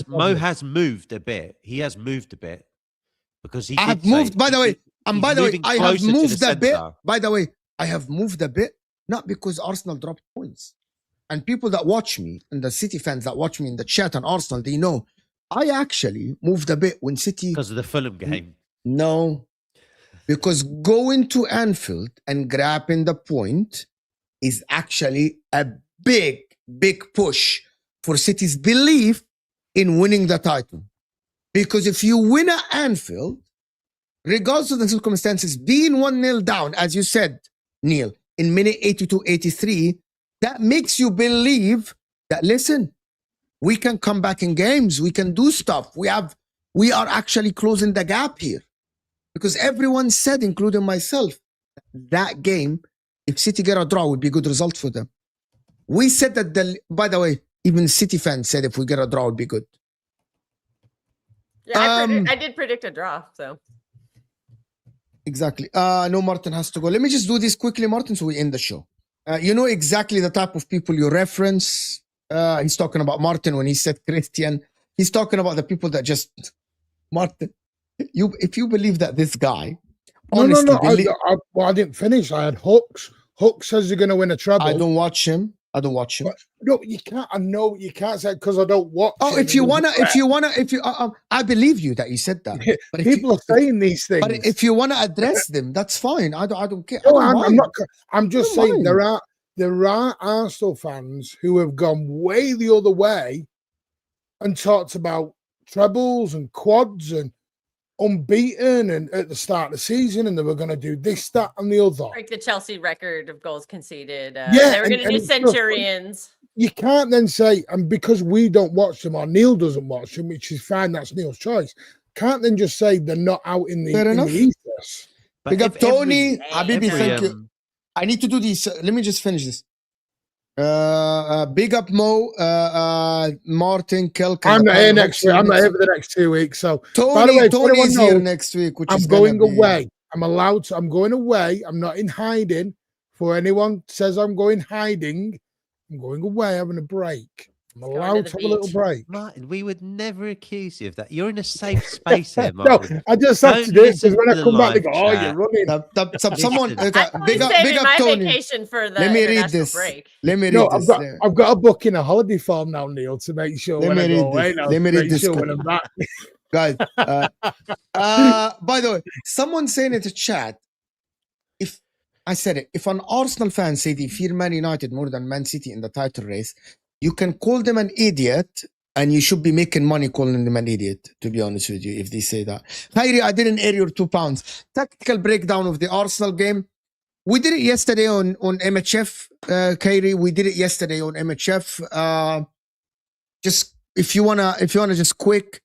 Mo has moved a bit. He has moved a bit because he. I have moved. By the way, And by the way, I have moved a bit. By the way, I have moved a bit, not because Arsenal dropped points. And people that watch me, and the City fans that watch me in the chat on Arsenal, they know I actually moved a bit when City... Because of the Fulham game. No. Because going to Anfield and grabbing the point is actually a big, big push for City's belief in winning the title. Because if you win at Anfield, regardless of the circumstances, being 1-0 down, as you said, Neil, in minute 82, 83, that makes you believe that, listen, we can come back in games. We can do stuff. We are actually closing the gap here. Because everyone said, including myself, that game, if City get a draw, would be a good result for them. We said that, by the way, even City fans said if we get a draw, it would be good. Yeah, I did predict a draw, so. Exactly. No, Martin has to go. Let me just do this quickly, Martin, so we end the show. You know exactly the type of people you reference. He's talking about Martin when he said Christian. He's talking about the people that just... Martin, if you believe that this guy... No. I didn't finish. I had Hooks. Hooks says you're going to win a treble. I don't watch him. But, no, you can't. I know you can't say because I don't watch. Oh, if you wanna, I believe you that you said that. But people are saying these things. But if you wanna address them, that's fine. I don't care. No, I'm not. I'm just saying there are Arsenal fans who have gone way the other way and talked about trebles and quads and unbeaten and at the start of the season, and they were going to do this, that, and the other. Break the Chelsea record of goals conceded. Yeah, they were going to do Centurions. You can't then say, and because we don't watch them or Neil doesn't watch them, which is fine, that's Neil's choice. Can't then just say they're not out in the ethos. Big up Tony, Habibi, thank you. I need to do this. Let me just finish this. Big up Mo, Martin, Kelk. I'm not here next week. I'm not here for the next 2 weeks. So, Tony's here next week. I'm going away. I'm allowed to. I'm going away. I'm not in hiding. For anyone says I'm going hiding, I'm going away having a break. I'm allowed to have a little break. Martin, we would never accuse you of that. You're in a safe space here, Martin. No, I just have to do it because when I come back, they go, "Oh, you're running." Someone, big up Tony. Vacation for the Let me read this. Break. Let me read this. I've got a book in a holiday form now, Neil, to make sure when I go away now. Let me read this. When I'm back. Guys, by the way, someone saying in the chat, if I said it, if an Arsenal fan say they fear Man United more than Man City in the title race, you can call them an idiot, and you should be making money calling them an idiot, to be honest with you, if they say that. Khairi, I didn't air your £2. Tactical breakdown of the Arsenal game. We did it yesterday on MHF, Khairi. We did it yesterday on MHF. Just if you wanna just quick.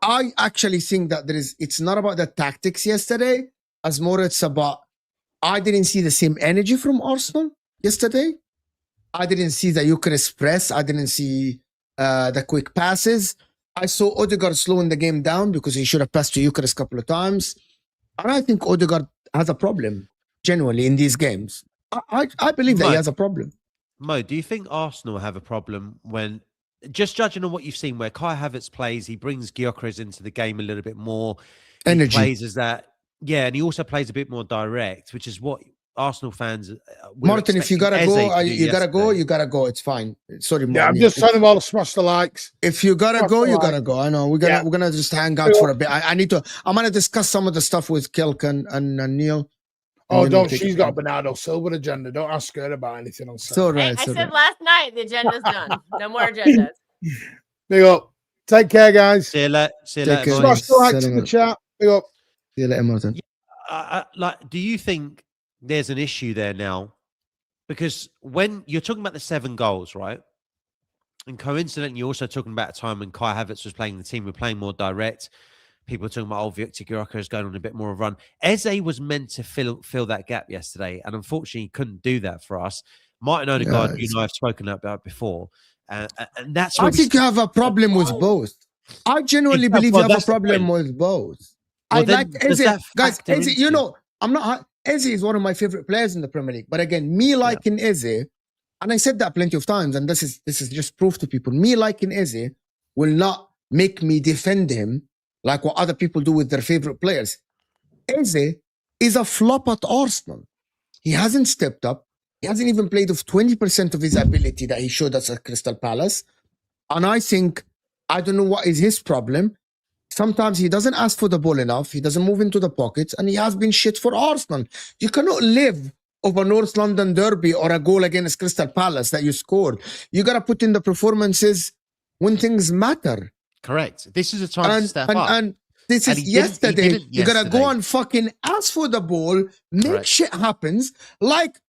I actually think that it's not about the tactics yesterday, as more it's about I didn't see the same energy from Arsenal yesterday. I didn't see the Eucharist press. I didn't see the quick passes. I saw Odegaard slowing the game down because he should have passed to Eucharist a couple of times. And I think Odegaard has a problem, genuinely, in these games. I believe that he has a problem. Mo, do you think Arsenal have a problem when, just judging on what you've seen, where Kai Havertz plays, he brings Gyökeres into the game a little bit more. Energy. He plays as that, and he also plays a bit more direct, which is what Arsenal fans. Martin, if you gotta go, you gotta go. It's fine. Sorry, Martin. Yeah, I'm just telling them all to smash the likes. If you gotta go, you gotta go. I know we're gonna just hang out for a bit. I'm gonna discuss some of the stuff with Kelk and Neil. Oh, don't! She's got a Bernardo Silva agenda. Don't ask her about anything on Saturday. I said last night the agenda's done. No more agendas. Big up. Take care, guys. See you later. Smash the likes in the chat. Big up. See you later, Martin. Do you think there's an issue there now? Because when you're talking about the 7 goals, right? And coincidentally, you're also talking about a time when Kai Havertz was playing the team, we're playing more direct. People are talking about Victor Gyökeres going on a bit more of a run. Eze was meant to fill that gap yesterday, and unfortunately, he couldn't do that for us. Martin Odegaard, you know, I've spoken about before, and that's. I think you have a problem with both. I genuinely believe you have a problem with both. I like Eze, guys. Eze, you know, I'm not. Eze is one of my favorite players in the Premier League, but again, me liking Eze, and I said that plenty of times, and this is just proof to people. Me liking Eze will not make me defend him like what other people do with their favorite players. Eze is a flop at Arsenal. He hasn't stepped up. He hasn't even played with 20% of his ability that he showed us at Crystal Palace. And I think, I don't know what is his problem. Sometimes he doesn't ask for the ball enough. He doesn't move into the pockets. And he has been shit for Arsenal. You cannot live of a North London derby or a goal against Crystal Palace that you scored. You got to put in the performances when things matter. Correct. This is a time to step up. And this is yesterday. You got to go and fucking ask for the ball, make shit happens. Like,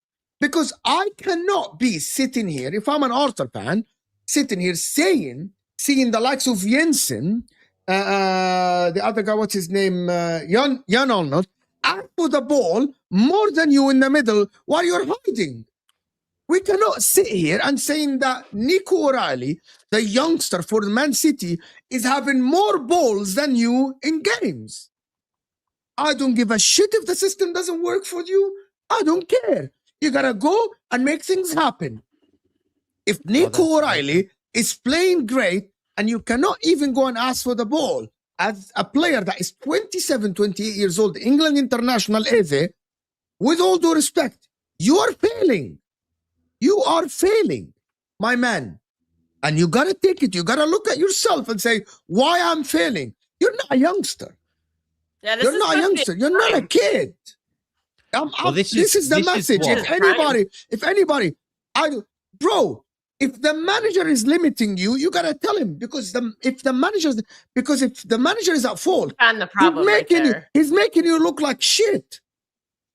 because I cannot be sitting here, if I'm an Arsenal fan, sitting here seeing the likes of Jensen, the other guy, what's his name? Jan Arnold, ask for the ball more than you in the middle while you're hiding. We cannot sit here and saying that Nico O'Reilly, the youngster for Man City, is having more balls than you in games. I don't give a shit if the system doesn't work for you. I don't care. You gotta go and make things happen. If Nico O'Reilly is playing great and you cannot even go and ask for the ball as a player that is 27, 28 years old, England international, Eze, with all due respect, you are failing. You are failing, my man. And you got to take it. You got to look at yourself and say, why I'm failing? You're not a youngster. Yeah, You're not a youngster. You're not a kid. This is the message. If anybody, if the manager is limiting you, you got to tell him because if the manager is at fault, and the problem he's making you look like shit.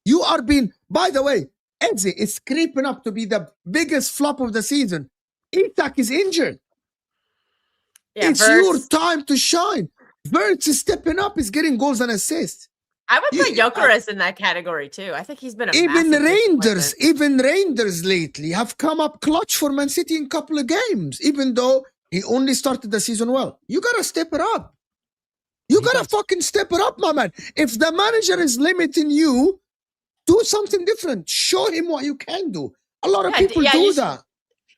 You are being, by the way, Eze is creeping up to be the biggest flop of the season. Isak is injured. Yeah, it's your time to shine. Verts is stepping up. He's getting goals and assists. I would put Gyökeres in that category too. I think he's been a even Rangers lately have come up clutch for Man City in a couple of games, even though he only started the season well. You gotta step it up. You gotta fucking step it up, my man. If the manager is limiting you, do something different. Show him what you can do. A lot of people do that.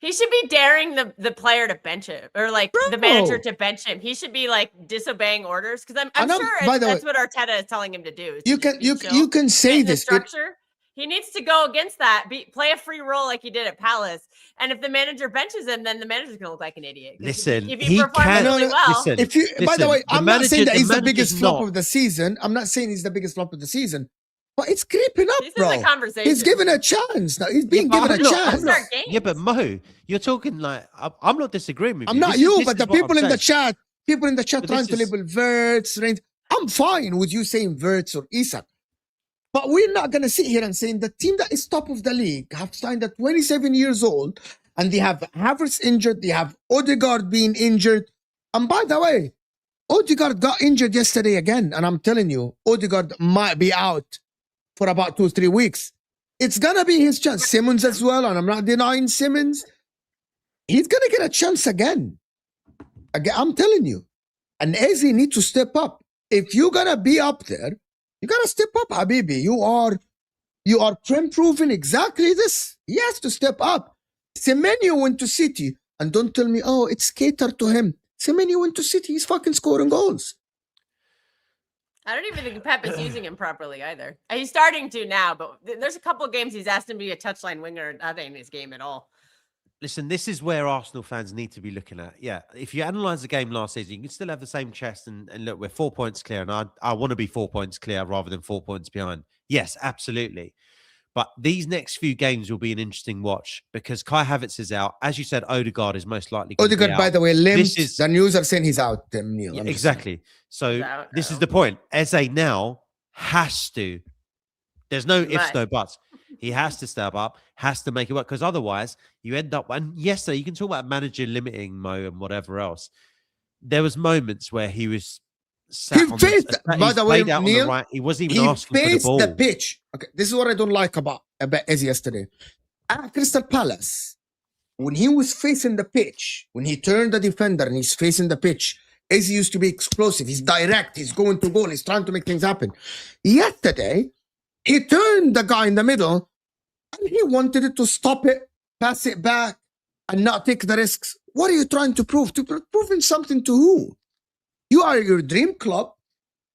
He should be daring the player to bench him, or like the manager to bench him. He should be like disobeying orders because I'm sure that's what Arteta is telling him to do. You can say this structure. He needs to go against that. Play a free role like he did at Palace. And if the manager benches him, then the manager's gonna look like an idiot. Listen, if he performs really well. By the way, I'm not saying that he's the biggest flop of the season. I'm not saying he's the biggest flop of the season. But it's creeping up, bro. In the conversation. He's given a chance. Now he's being given a chance. Yeah, but Mo, you're talking like I'm not disagreeing with you. I'm not you, but the people in the chat, trying to label Verts, Range. I'm fine with you saying Verts or Isak. But we're not gonna sit here and saying the team that is top of the league have signed at 27 years old, and they have Havertz injured, they have Odegaard being injured. And by the way, Odegaard got injured yesterday again, and I'm telling you, Odegaard might be out for about 2-3 weeks. It's gonna be his chance. Simmons as well, and I'm not denying Simmons. He's gonna get a chance again. I'm telling you. And Eze need to step up. If you're gonna be up there, you gotta step up, Habibi. You are improving exactly this. He has to step up. Semenyo went to City, and don't tell me, oh, it's catered to him. Semenyo went to City. He's fucking scoring goals. I don't even think Pep is using him properly either. He's starting to now, but there's a couple of games he's asked him to be a touchline winger, and that ain't his game at all. Listen, this is where Arsenal fans need to be looking at. Yeah, if you analyse the game last season, you can still have the same chest and look, we're 4 points clear, and I want to be 4 points clear rather than 4 points behind. Yes, absolutely. But these next few games will be an interesting watch because Kai Havertz is out. As you said, Odegaard is most likely going to be out. By the way, limped. The news are saying he's out, Neil. Yeah, exactly. So this is the point. Eze now has to. There's no ifs, no buts. He has to step up, has to make it work because otherwise you end up. And yesterday, you can talk about manager limiting Mo and whatever else. There was moments where he was. By the way, Neil, right. He wasn't even asking for the ball. The pitch. Okay, this is what I don't like about Eze yesterday. At Crystal Palace, when he was facing the pitch, when he turned the defender and he's facing the pitch, Eze used to be explosive. He's direct. He's going to goal. He's trying to make things happen. Yesterday, he turned the guy in the middle and he wanted it to stop it, pass it back, and not take the risks. What are you trying to prove? Proving something to who? You are your dream club.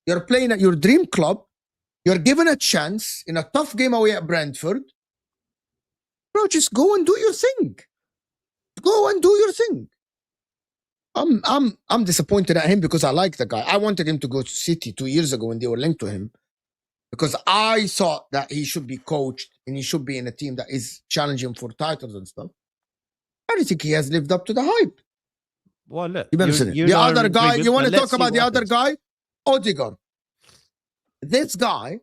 You're playing at your dream club. You're given a chance in a tough game away at Brentford. Bro, just go and do your thing. Go and do your thing. I'm disappointed at him because I like the guy. I wanted him to go to City 2 years ago when they were linked to him, because I thought that he should be coached and he should be in a team that is challenging for titles and stuff. I don't think he has lived up to the hype. Well, look, The other guy, you want to talk about the other guy? Odegaard. This guy,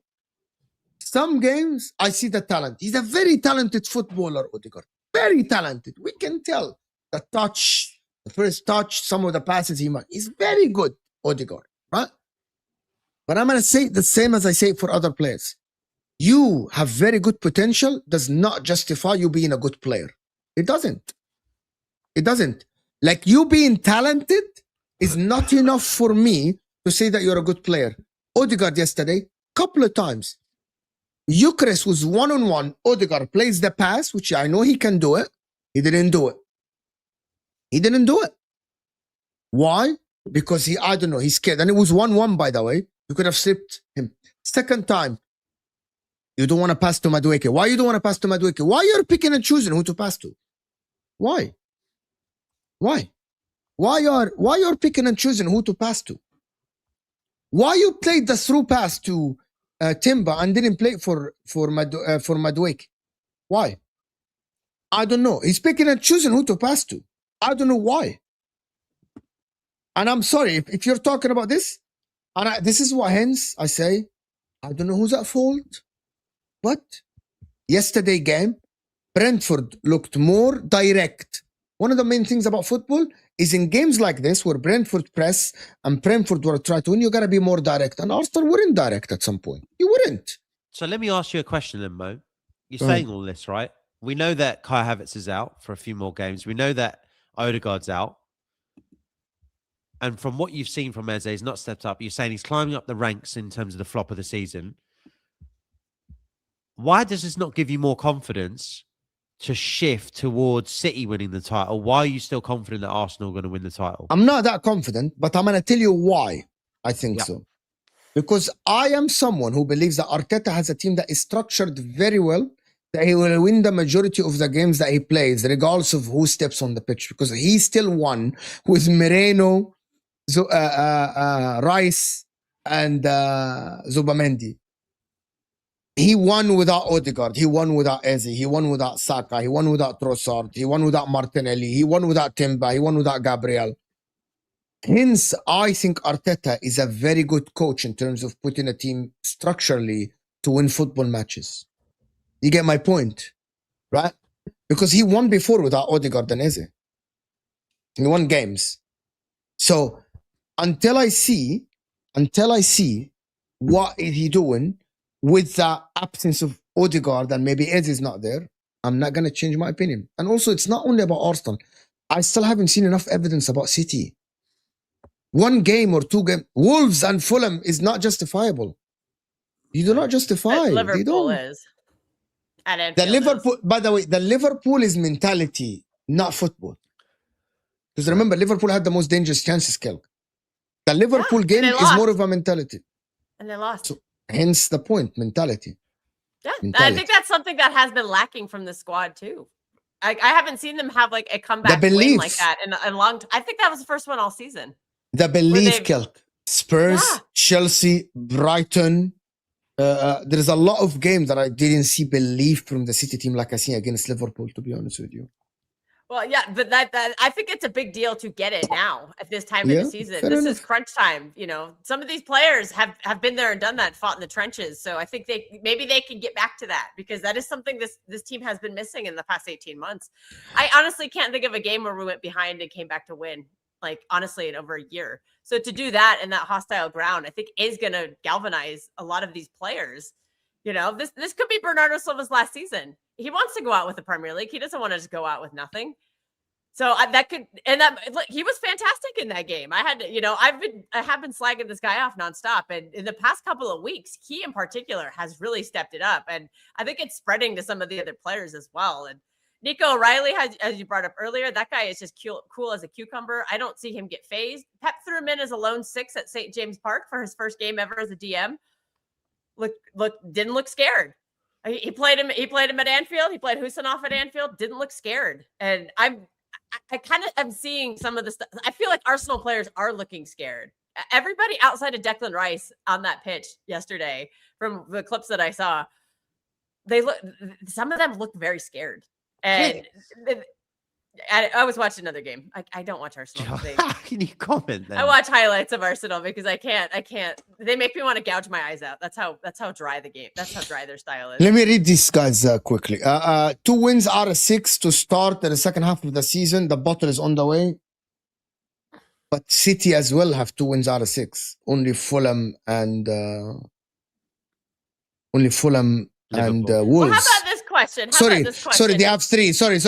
some games, I see the talent. He's a very talented footballer, Odegaard. Very talented. We can tell. The touch, the first touch, some of the passes he makes. He's very good, Odegaard, right? But I'm going to say the same as I say for other players. You have very good potential does not justify you being a good player. It doesn't. It doesn't. Like, you being talented is not enough for me to say that you're a good player. Odegaard yesterday, couple of times. Eucharist was one-on-one. Odegaard plays the pass, which I know he can do it. He didn't do it. He didn't do it. Why? Because I don't know, he's scared. And it was 1-1, by the way. You could have slipped him. Second time, you don't want to pass to Madueke. Why you don't want to pass to Madueke? Why you're picking and choosing who to pass to? Why? Why? Why you're picking and choosing who to pass to? Why you played the through pass to Timber and didn't play for Madueke? Why? I don't know. He's picking and choosing who to pass to. I don't know why. And I'm sorry if you're talking about this, and this is what hence I say, I don't know who's at fault, but yesterday game, Brentford looked more direct. One of the main things about football is in games like this where Brentford press and Brentford were trying to win, you got to be more direct. And Arsenal weren't direct at some point. You weren't. So let me ask you a question then, Mo. You're saying all this, right? We know that Kai Havertz is out for a few more games. We know that Odegaard's out. And from what you've seen from Eze, he's not stepped up. You're saying he's climbing up the ranks in terms of the flop of the season. Why does this not give you more confidence to shift towards City winning the title? Why are you still confident that Arsenal are going to win the title? I'm not that confident, but I'm going to tell you why I think so. Because I am someone who believes that Arteta has a team that is structured very well, that he will win the majority of the games that he plays, regardless of who steps on the pitch, because he still won with Moreno, Rice, and Zubamendi. He won without Odegaard. He won without Eze. He won without Saka. He won without Trossard. He won without Martinelli. He won without Timber. He won without Gabriel. Hence, I think Arteta is a very good coach in terms of putting a team structurally to win football matches. You get my point, right? Because he won before without Odegaard and Eze. He won games. So until I see what is he doing with the absence of Odegaard and maybe Eze is not there, I'm not going to change my opinion. And also, it's not only about Arsenal. I still haven't seen enough evidence about City. One game or two games, Wolves and Fulham is not justifiable. You do not justify. Liverpool is. The Liverpool, by the way, the Liverpool is mentality, not football. Because remember, Liverpool had the most dangerous chances killed. The Liverpool game is more of a mentality. And they lost. So, hence the point, mentality. Yeah, mentality. I think that's something that has been lacking from the squad too. I haven't seen them have like a comeback win like that in a long time. I think that was the first one all season. The belief, Kelk. Spurs, Chelsea, Brighton. There's a lot of games that I didn't see belief from the City team like I see against Liverpool, to be honest with you. Well, yeah, but that I think it's a big deal to get it now at this time of the season. This is crunch time. You know, some of these players have been there and done that, fought in the trenches. So I think maybe they can get back to that, because that is something this team has been missing in the past 18 months. I honestly can't think of a game where we went behind and came back to win, like honestly, in over a year. So to do that in that hostile ground, I think is going to galvanize a lot of these players. You know, this could be Bernardo Silva's last season. He wants to go out with the Premier League. He doesn't want to just go out with nothing. So he was fantastic in that game. I have been slagging this guy off nonstop. And in the past couple of weeks, he in particular has really stepped it up. And I think it's spreading to some of the other players as well. And Nico O'Reilly, as you brought up earlier, that guy is just cool as a cucumber. I don't see him get phased. Pep threw him in as a lone 6 at St. James Park for his first game ever as a DM. didn't look scared. He played him at Anfield. He played Husanov at Anfield. Didn't look scared. And I kind of am seeing some of the stuff. I feel like Arsenal players are looking scared. Everybody outside of Declan Rice on that pitch yesterday, from the clips that I saw, some of them looked very scared. And I was watching another game. I don't watch Arsenal. How can you comment then? I watch highlights of Arsenal because I can't. They make me want to gouge my eyes out. That's how dry the game. That's how dry their style is. Let me read these guys quickly. 2 wins out of 6 to start the second half of the season. The bottle is on the way. But City as well have 2 wins out of 6. Only Fulham and Wolves. Well, how about this question? Sorry, they have 3. Sorry.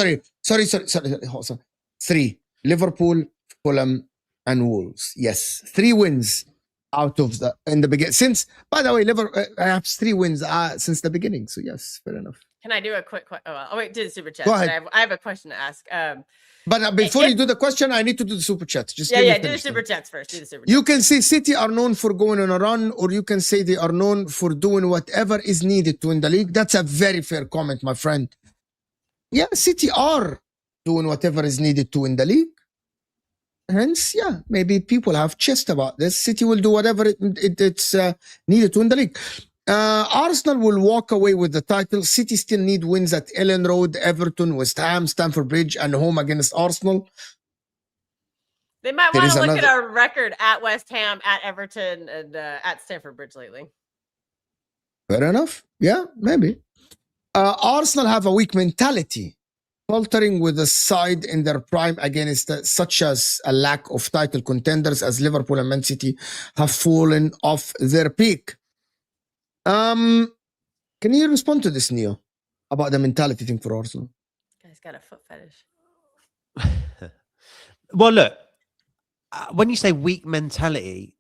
3. Liverpool, Fulham, and Wolves. Yes, 3 wins out of in the beginning. Since, by the way, Liverpool have 3 wins since the beginning. So yes, fair enough. Can I do a quick question? Oh, wait, do the super chat. Go ahead. I have a question to ask. But before you do the question, I need to do the super chats. Just do the super chats first. Do the super chats. You can say City are known for going on a run, or you can say they are known for doing whatever is needed to win the league. That's a very fair comment, my friend. Yeah, City are doing whatever is needed to win the league. Hence, yeah, maybe people have chest about this. City will do whatever it's needed to win the league. Arsenal will walk away with the title. City still need wins at Ellen Road, Everton, West Ham, Stamford Bridge, and home against Arsenal. They might want to look at our record at West Ham, at Everton, and at Stamford Bridge lately. Fair enough. Yeah, maybe. Arsenal have a weak mentality, faltering with a side in their prime against such as a lack of title contenders as Liverpool and Man City have fallen off their peak. Can you respond to this, Neo, about the mentality thing for Arsenal? Guy's got a foot fetish. Well, look, when you say weak mentality,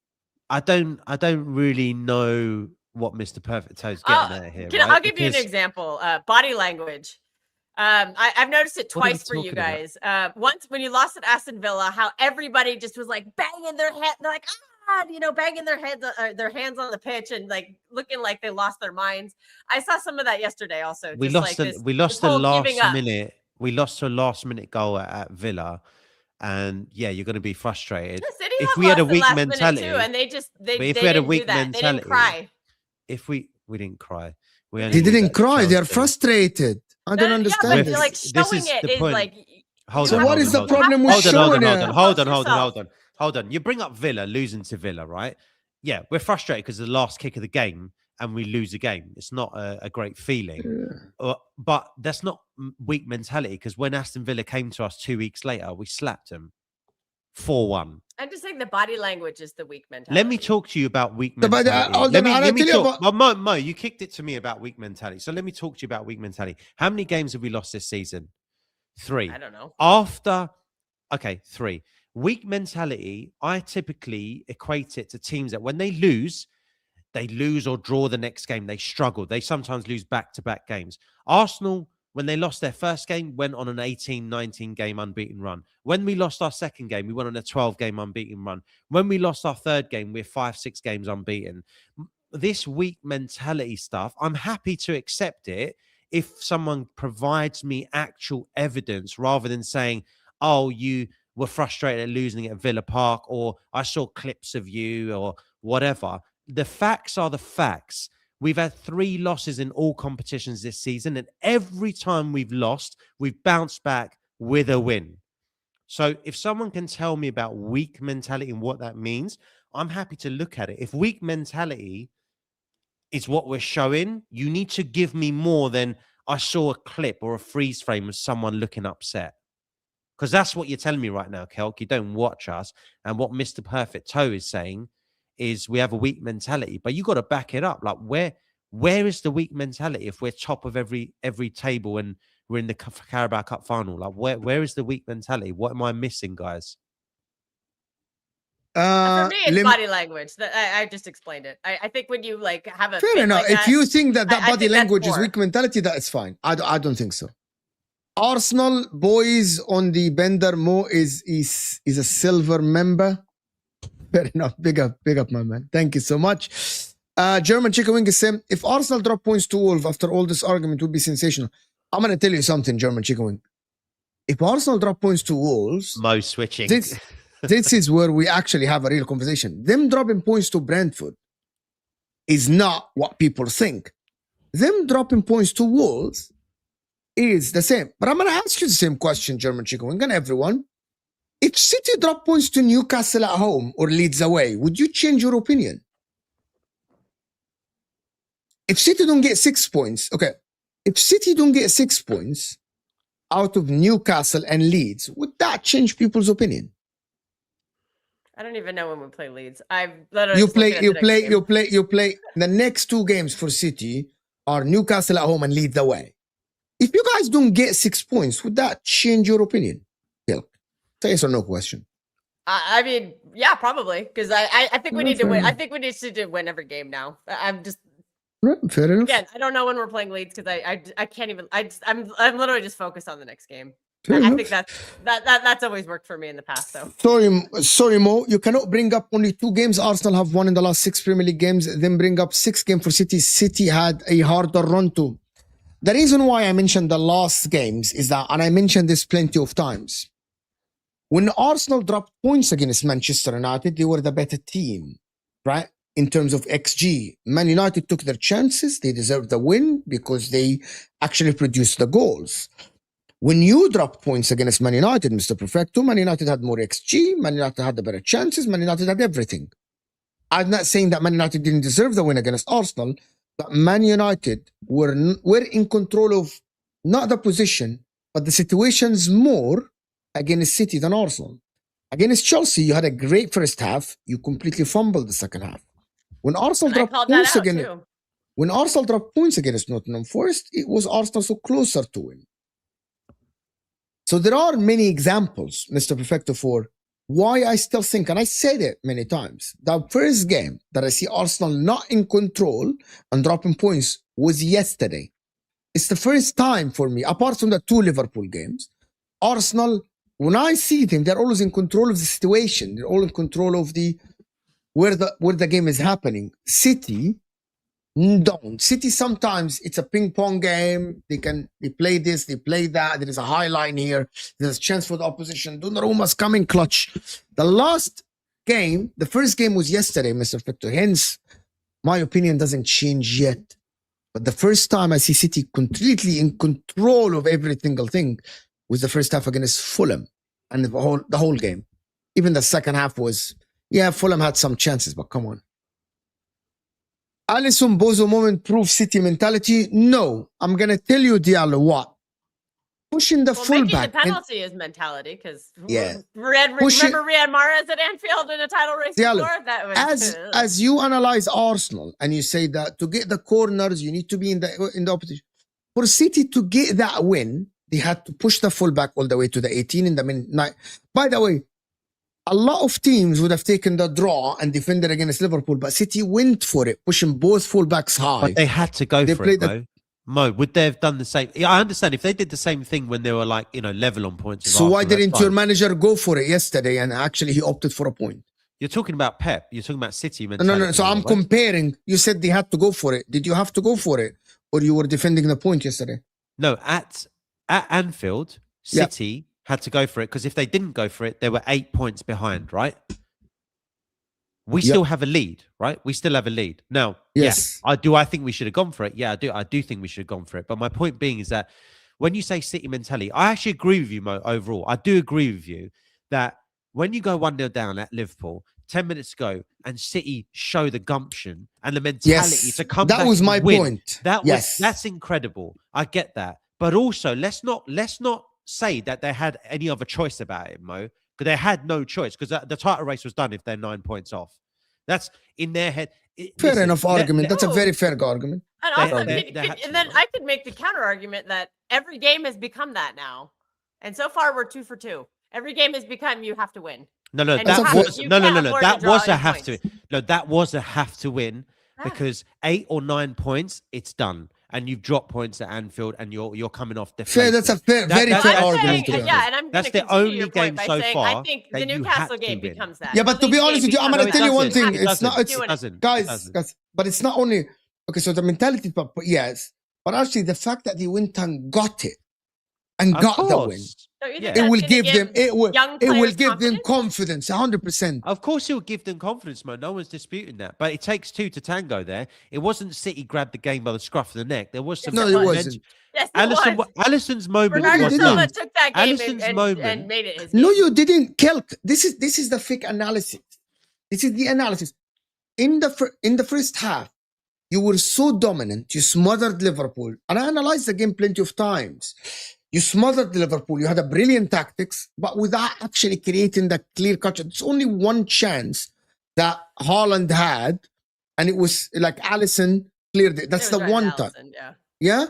I don't really know what Mr. Perfect Toe's getting at here. I'll give you an example. Body language. I've noticed it twice for you guys. Once when you lost at Aston Villa, how everybody just was like banging their head. They're like, banging their hands on the pitch and like looking like they lost their minds. I saw some of that yesterday also. We lost the last minute goal at Villa. And yeah, you're going to be frustrated. If we had a weak mentality, and they had a weak mentality, they didn't cry. We didn't cry. They didn't cry. They are frustrated. I don't understand. Yeah, but like showing it is like. So what is the problem with showing it? Hold on. You bring up Villa losing to Villa, right? Yeah, we're frustrated because of the last kick of the game and we lose a game. It's not a great feeling. Yeah. But that's not weak mentality because when Aston Villa came to us 2 weeks later, we slapped them 4-1. I'm just saying the body language is the weak mentality. Let me talk to you about weak mentality. Mo, you kicked it to me about weak mentality. So let me talk to you about weak mentality. How many games have we lost this season? 3. I don't know. 3. Weak mentality, I typically equate it to teams that when they lose or draw the next game. They struggle. They sometimes lose back-to-back games. Arsenal, when they lost their first game, went on an 18-19 game unbeaten run. When we lost our second game, we went on a 12-game unbeaten run. When we lost our third game, we're 5-6 games unbeaten. This weak mentality stuff, I'm happy to accept it if someone provides me actual evidence rather than saying, oh, you were frustrated at losing at Villa Park, or I saw clips of you, or whatever. The facts are the facts. We've had 3 losses in all competitions this season, and every time we've lost, we've bounced back with a win. So if someone can tell me about weak mentality and what that means, I'm happy to look at it. If weak mentality is what we're showing, you need to give me more than I saw a clip or a freeze frame of someone looking upset. Because that's what you're telling me right now, Kelk. You don't watch us. And what Mr. Perfect Toe is saying is we have a weak mentality. But you got to back it up. Like, where is the weak mentality if we're top of every table and we're in the Carabao Cup final? Like, where is the weak mentality? What am I missing, guys? For me, it's body language. I just explained it. I think when you like have a fair enough. If you think that body language is weak mentality, that is fine. I don't think so. Arsenal boys on the Bender Mo is a silver member. Fair enough. Big up, my man. Thank you so much. German Chicken Wing is saying, if Arsenal drop points to Wolves after all this argument, would be sensational. I'm going to tell you something, German Chicken Wing. If Arsenal drop points to Wolves, Mo switching. this is where we actually have a real conversation. Them dropping points to Brentford is not what people think. Them dropping points to Wolves is the same. But I'm going to ask you the same question, German Chicken Wing, and everyone. If City drop points to Newcastle at home or Leeds away, would you change your opinion? If City don't get 6 points, okay. If City don't get 6 points out of Newcastle and Leeds, would that change people's opinion? I don't even know when we play Leeds. I've literally You play. The next 2 games for City are Newcastle at home and Leeds away. If you guys don't get 6 points, would that change your opinion? It's a yes or no question. I mean, yeah, probably, because I think we need to win. I think we need to win every game now. I'm just fair enough. again. I don't know when we're playing Leeds because I can't even. I'm literally just focused on the next game. Fair I enough. think that's always worked for me in the past. So Sorry, Mo. You cannot bring up only 2 games Arsenal have won in the last 6 Premier League games, then bring up 6 games for City. City had a harder run too. The reason why I mentioned the last games is that, and I mentioned this plenty of times, when Arsenal dropped points against Manchester United, they were the better team, right? In terms of XG. Man United took their chances. They deserved the win because they actually produced the goals. When you dropped points against Man United, Mr. Perfecto, Man United had more XG. Man United had the better chances. Man United had everything. I'm not saying that Man United didn't deserve the win against Arsenal, but Man United were in control of not the position, but the situations more against City than Arsenal. Against Chelsea, you had a great first half. You completely fumbled the second half. When Arsenal dropped points against Nottingham Forest, it was Arsenal so closer to win. So there are many examples, Mr. Perfecto, for why I still think, and I said it many times, the first game that I see Arsenal not in control and dropping points was yesterday. It's the first time for me, apart from the 2 Liverpool games, Arsenal, when I see them, they're always in control of the situation. They're all in control of where the game is happening. City don't. City sometimes it's a ping pong game. They play this, they play that. There is a high line here. There's a chance for the opposition. Donnarumma's coming clutch. The last game, the first game was yesterday, Mr. Victor. Hence, my opinion doesn't change yet. But the first time I see City completely in control of every single thing was the first half against Fulham and the whole game. Even the second half was, Fulham had some chances, but come on. Alisson Bozo moment proof City mentality? No. I'm going to tell you, Diallo, what? Pushing the fullback. The penalty is mentality because remember Riyad Mahrez at Anfield in a title race Diallo, before? That was, as you analyze Arsenal and you say that to get the corners, you need to be in the opposition. For City to get that win, they had to push the fullback all the way to the 18 in the minute 9. By the way, a lot of teams would have taken the draw and defended against Liverpool, but City went for it, pushing both fullbacks high. But they had to go for it, Mo, would they have done the same? Yeah, I understand if they did the same thing when they were level on points. So why didn't your manager go for it yesterday and actually he opted for a point? You're talking about Pep. You're talking about City mentality. No. So I'm comparing. You said they had to go for it. Did you have to go for it? Or you were defending the point yesterday? No, at Anfield, City had to go for it because if they didn't go for it, they were 8 points behind, right? We still have a lead, right? We still have a lead. Now, yes. I think we should have gone for it. Yeah, I do. I do think we should have gone for it. But my point being is that when you say City mentality, I actually agree with you, Mo, overall. I do agree with you that when you go 1-0 down at Liverpool, 10 minutes ago, and City show the gumption and the mentality to come back. That was my point. That's incredible. I get that. But also, let's not say that they had any other choice about it, Mo. Because they had no choice, because the title race was done if they're 9 points off. That's in their head. Fair enough argument. That's a very fair argument. And also, and then I could make the counter argument that every game has become that now. And so far, we're 2 for 2. Every game has become you have to win. No. That was a have to. No, that was a have to win because 8 or 9 points, it's done. and you've dropped points at Anfield, and you're coming off Fair, deflated. that's a very that's fair it. argument. Saying, yeah, and I'm going That's to the continue only your game point by so saying far I think that the you Newcastle had to game win. becomes that. Yeah, but The to be Leeds honest game with you, I'm becomes going to tell you one doesn't. thing. It It's not. doesn't. It's It doesn't. guys, but it's not only okay. So the mentality, but yes, but actually the fact that they went and got it and Of got the win, course. Don't you think Yeah. it that's will gonna give them. young It will players give them confidence? confidence, 100%. Of course, it will give them confidence, man. No one's disputing that. But it takes two to tango there. It wasn't City grabbed the game by the scruff of the neck. There was some. No, it wasn't. Yes, it was. Allison's moment No, you Bernardo was didn't. Silva that. took that game Allison's and moment. made it his No, game. you didn't, Kelk. This is the fake analysis. This is the analysis. In the first half, you were so dominant. You smothered Liverpool, and I analyzed the game plenty of times. You smothered Liverpool. You had a brilliant tactics, but without actually creating the clear cut. It's only one chance that Haaland had, and it was like Alisson cleared it. That's It was the right, one time. Alisson, yeah. Yeah.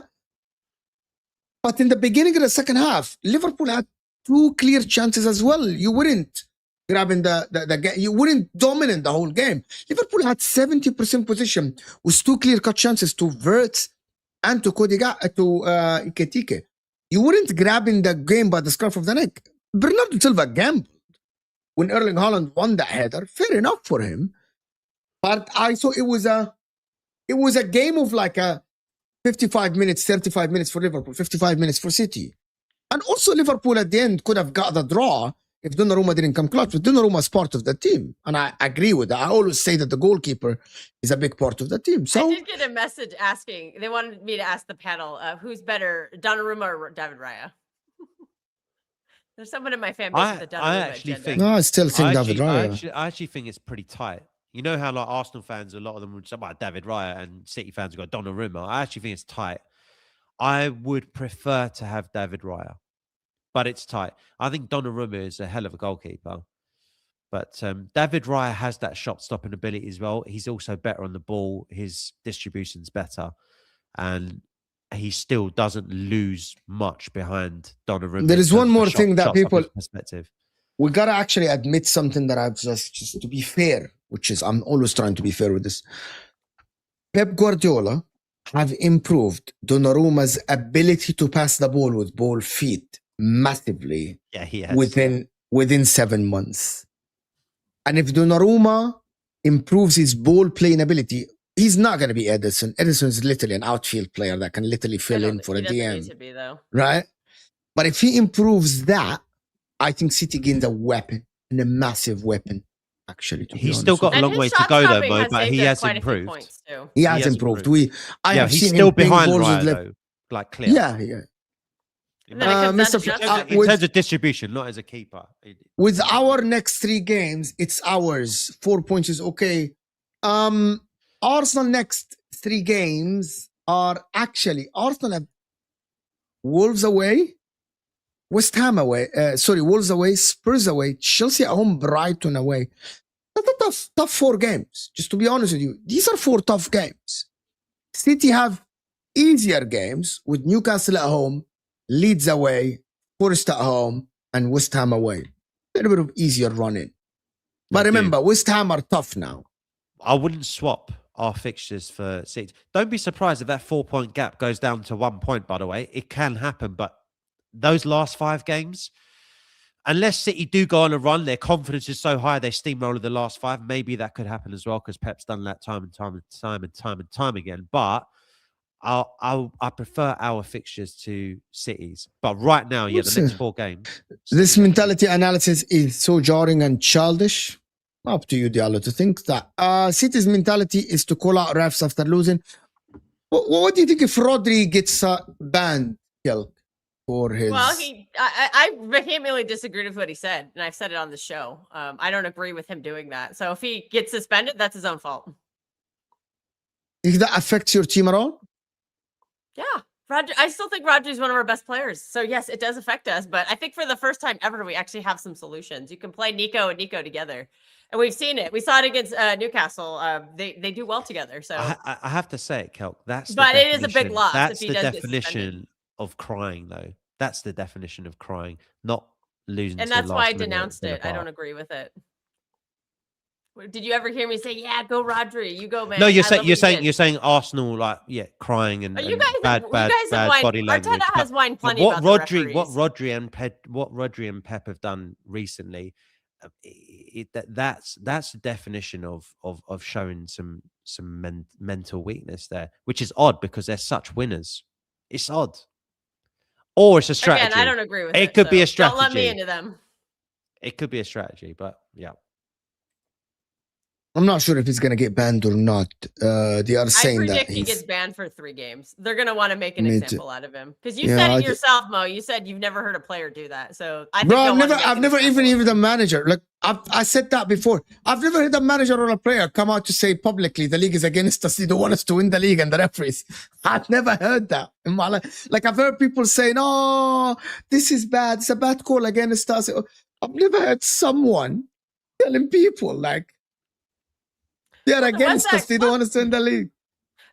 But in the beginning of the second half, Liverpool had two clear chances as well. You weren't grabbing the game. You weren't dominant the whole game. Liverpool had 70% position with two clear-cut chances to Wirtz and to Ekitike. You weren't grabbing the game by the scruff of the neck. Bernardo Silva gambled when Erling Haaland won that header. Fair enough for him. But I saw it was a game of like a 55 minutes, 35 minutes for Liverpool, 55 minutes for City. And also Liverpool at the end could have got the draw if Donnarumma didn't come clutch. But Donnarumma is part of the team. And I agree with that. I always say that the goalkeeper is a big part of the team. So I did get a message asking, they wanted me to ask the panel, who's better, Donnarumma or David Raya? There's someone in my fan base with the Donnarumma I actually agenda. think. no, I still think David Raya. I actually think it's pretty tight. You know how like Arsenal fans, a lot of them would say about David Raya, and City fans have got Donnarumma. I actually think it's tight. I would prefer to have David Raya, but it's tight. I think Donnarumma is a hell of a goalkeeper, but David Raya has that shot-stopping ability as well. He's also better on the ball. His distribution's better, and he still doesn't lose much behind Donnarumma. There is one more thing that people perspective. We gotta actually admit something that I've just to be fair, which is I'm always trying to be fair with this. Pep Guardiola have improved Donnarumma's ability to pass the ball with ball feet massively. Yeah, he has. Within 7 months. And if Donnarumma improves his ball playing ability, he's not gonna be Ederson. Ederson is literally an outfield player that can literally fill in for a He doesn't DM. need to be, though. Right? But if he improves that, I think City gains a weapon, and a massive weapon, actually. He's still got a long way to go, though, Mo, but he has improved. He has improved. I have he's seen still him playing behind balls Raya, with though, like clear. Yeah. And then it comes down Mr. to Fl- judgment. In terms of distribution, not as a keeper. With our next 3 games, it's ours. 4 points is okay. Arsenal next 3 games are actually Arsenal have Wolves away, West Ham away, Wolves away, Spurs away, Chelsea at home, Brighton away. That's a tough 4 games. Just to be honest with you, these are 4 tough games. City have easier games with Newcastle at home, Leeds away, Forest at home, and West Ham away. A little bit of easier running. But remember, West Ham are tough now. I wouldn't swap our fixtures for City. Don't be surprised if that 4-point gap goes down to 1 point, by the way. It can happen, but those last 5 games, unless City do go on a run, their confidence is so high they steamroller the last 5. Maybe that could happen as well because Pep's done that time and time again. But I prefer our fixtures to City's. But right now, the next 4 games. This mentality analysis is so jarring and childish. Up to you, Diallo, to think that City's mentality is to call out refs after losing. What do you think if Rodri gets banned, Kelk? For his... Well, I vehemently disagreed with what he said, and I've said it on the show. I don't agree with him doing that. So if he gets suspended, that's his own fault. If that affects your team at all? Yeah. I still think Rodri's one of our best players. So yes, it does affect us. But I think for the first time ever, we actually have some solutions. You can play Nico and Nico together. And we've seen it. We saw it against Newcastle. They do well together. So I have to say it, Kelk. But it is a big loss. That's if he the does definition of crying, though. That's the definition of crying, not losing. And to the that's why I last minute denounced in a it. I bar. don't agree with it. Did you ever hear me say, "Yeah, go Rodri, you go, man"? No, you're I saying love you're what you saying did. you're saying Arsenal like crying and, Oh, you and guys bad have whined. body language. Arteta has whined But plenty about the referees. what Rodri and Pep have done recently, that's the definition of showing some mental weakness there, which is odd because they're such winners. It's odd, or it's a strategy. Again, I don't agree with it. It could be a strategy. Don't let me into them. It could be a strategy, but yeah. I'm not sure if he's going to get banned or not. They are I saying that predict he gets banned for 3 games. They're going to want to make an Me example out of him because you Yeah, said I it d- yourself, Mo. You said you've never heard a player do that. So I think Bro, they'll wanna I've make never an even example of the him. manager. Like I said that before. I've never heard a manager or a player come out to say publicly the league is against us. They don't want us to win the league and the referees. I've never heard that in my life. Like I've heard people saying, "Oh, this is bad. It's a bad call against us." I've never heard someone telling people like they're Well, against what's us. They don't that want us to win the league.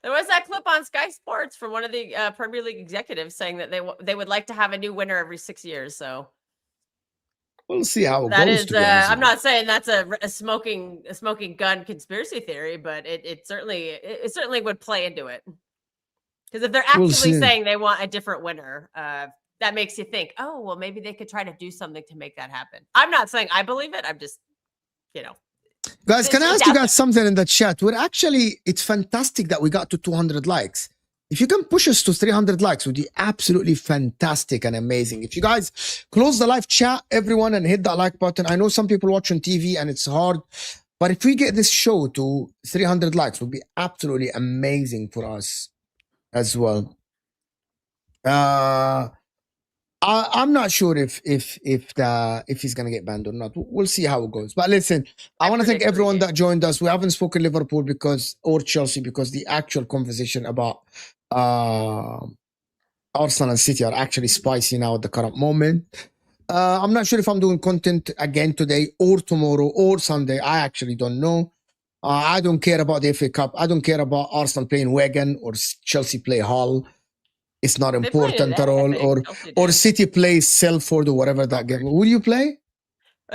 There was that clip on Sky Sports from one of the Premier League executives saying that they would like to have a new winner every 6 years. So We'll see how it that goes. is, To be honest I'm with you. not saying that's a smoking gun conspiracy theory, but it certainly would play into it. Because if they're We'll actively see. saying they want a different winner, that makes you think, oh, well, maybe they could try to do something to make that happen. I'm not saying I believe it. I'm just, Guys, can I it's ask you out guys something in the chat? It's fantastic that we got to 200 likes. If you can push us to 300 likes, it would be absolutely fantastic and amazing. If you guys close the live chat, everyone, and hit that like button. I know some people watch on TV and it's hard, but if we get this show to 300 likes, it would be absolutely amazing for us as well. I'm not sure if he's gonna get banned or not. We'll see how it goes. But listen, I want to thank predict everyone 3 that joined us. We haven't spoken Liverpool or Chelsea because the actual conversation about Arsenal and City are actually spicy now at the current moment. I'm not sure if I'm doing content again today or tomorrow or Sunday. I actually don't know. I don't care about the FA Cup. I don't care about Arsenal playing Wigan or Chelsea play Hull. It's not They play important today, at I all. think. Chelsea did. City plays Salford or whatever that game. Who do you play?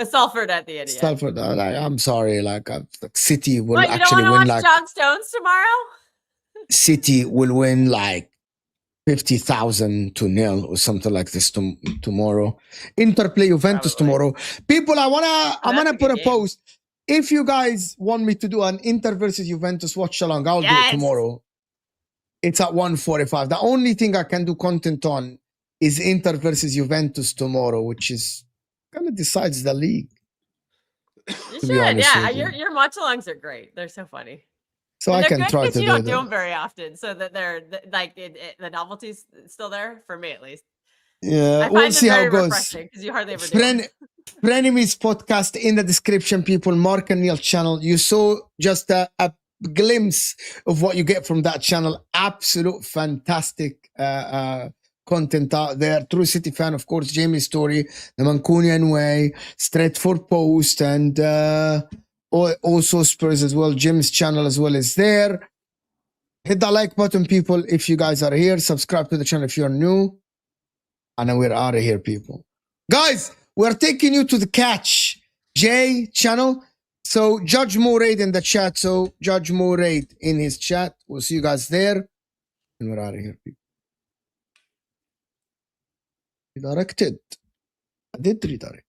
Salford at the end. Yeah. Salford. I'm sorry. Like City will What, you don't actually want to win. watch Like John Stones tomorrow? City will win like 50,000-0 or something like this tomorrow. Inter play Juventus Probably. tomorrow. People, I'm that's gonna a put good a game. post. If you guys want me to do an Inter versus Juventus watch along, I'll do it Yes. tomorrow. It's at 1:45. The only thing I can do content on is Inter versus Juventus tomorrow, which is kind of decides the league. You To be should. honest Yeah, with you. your watch-alongs are great. They're so funny. So And I they're can good try because to you do don't do that. them very often, so that they're like the novelty's still there for me at least. Yeah, I find we'll them see how very it goes. refreshing because you hardly ever do them. Frenemies podcast in the description, people. Mark and Neil channel. You saw just a glimpse of what you get from that channel. Absolute fantastic content out there. True City fan, of course. Jamie's story, the Mancunian way, Stratford Post, and also Spurs as well. Jim's channel as well is there. Hit that like button, people, if you guys are here. Subscribe to the channel if you're new. And then we're out of here, people. Guys, we're taking you to the Catch J channel. So Judge Moraid in the chat. So Judge Moraid in his chat. We'll see you guys there. And we're out of here, people. Redirected. I did redirect.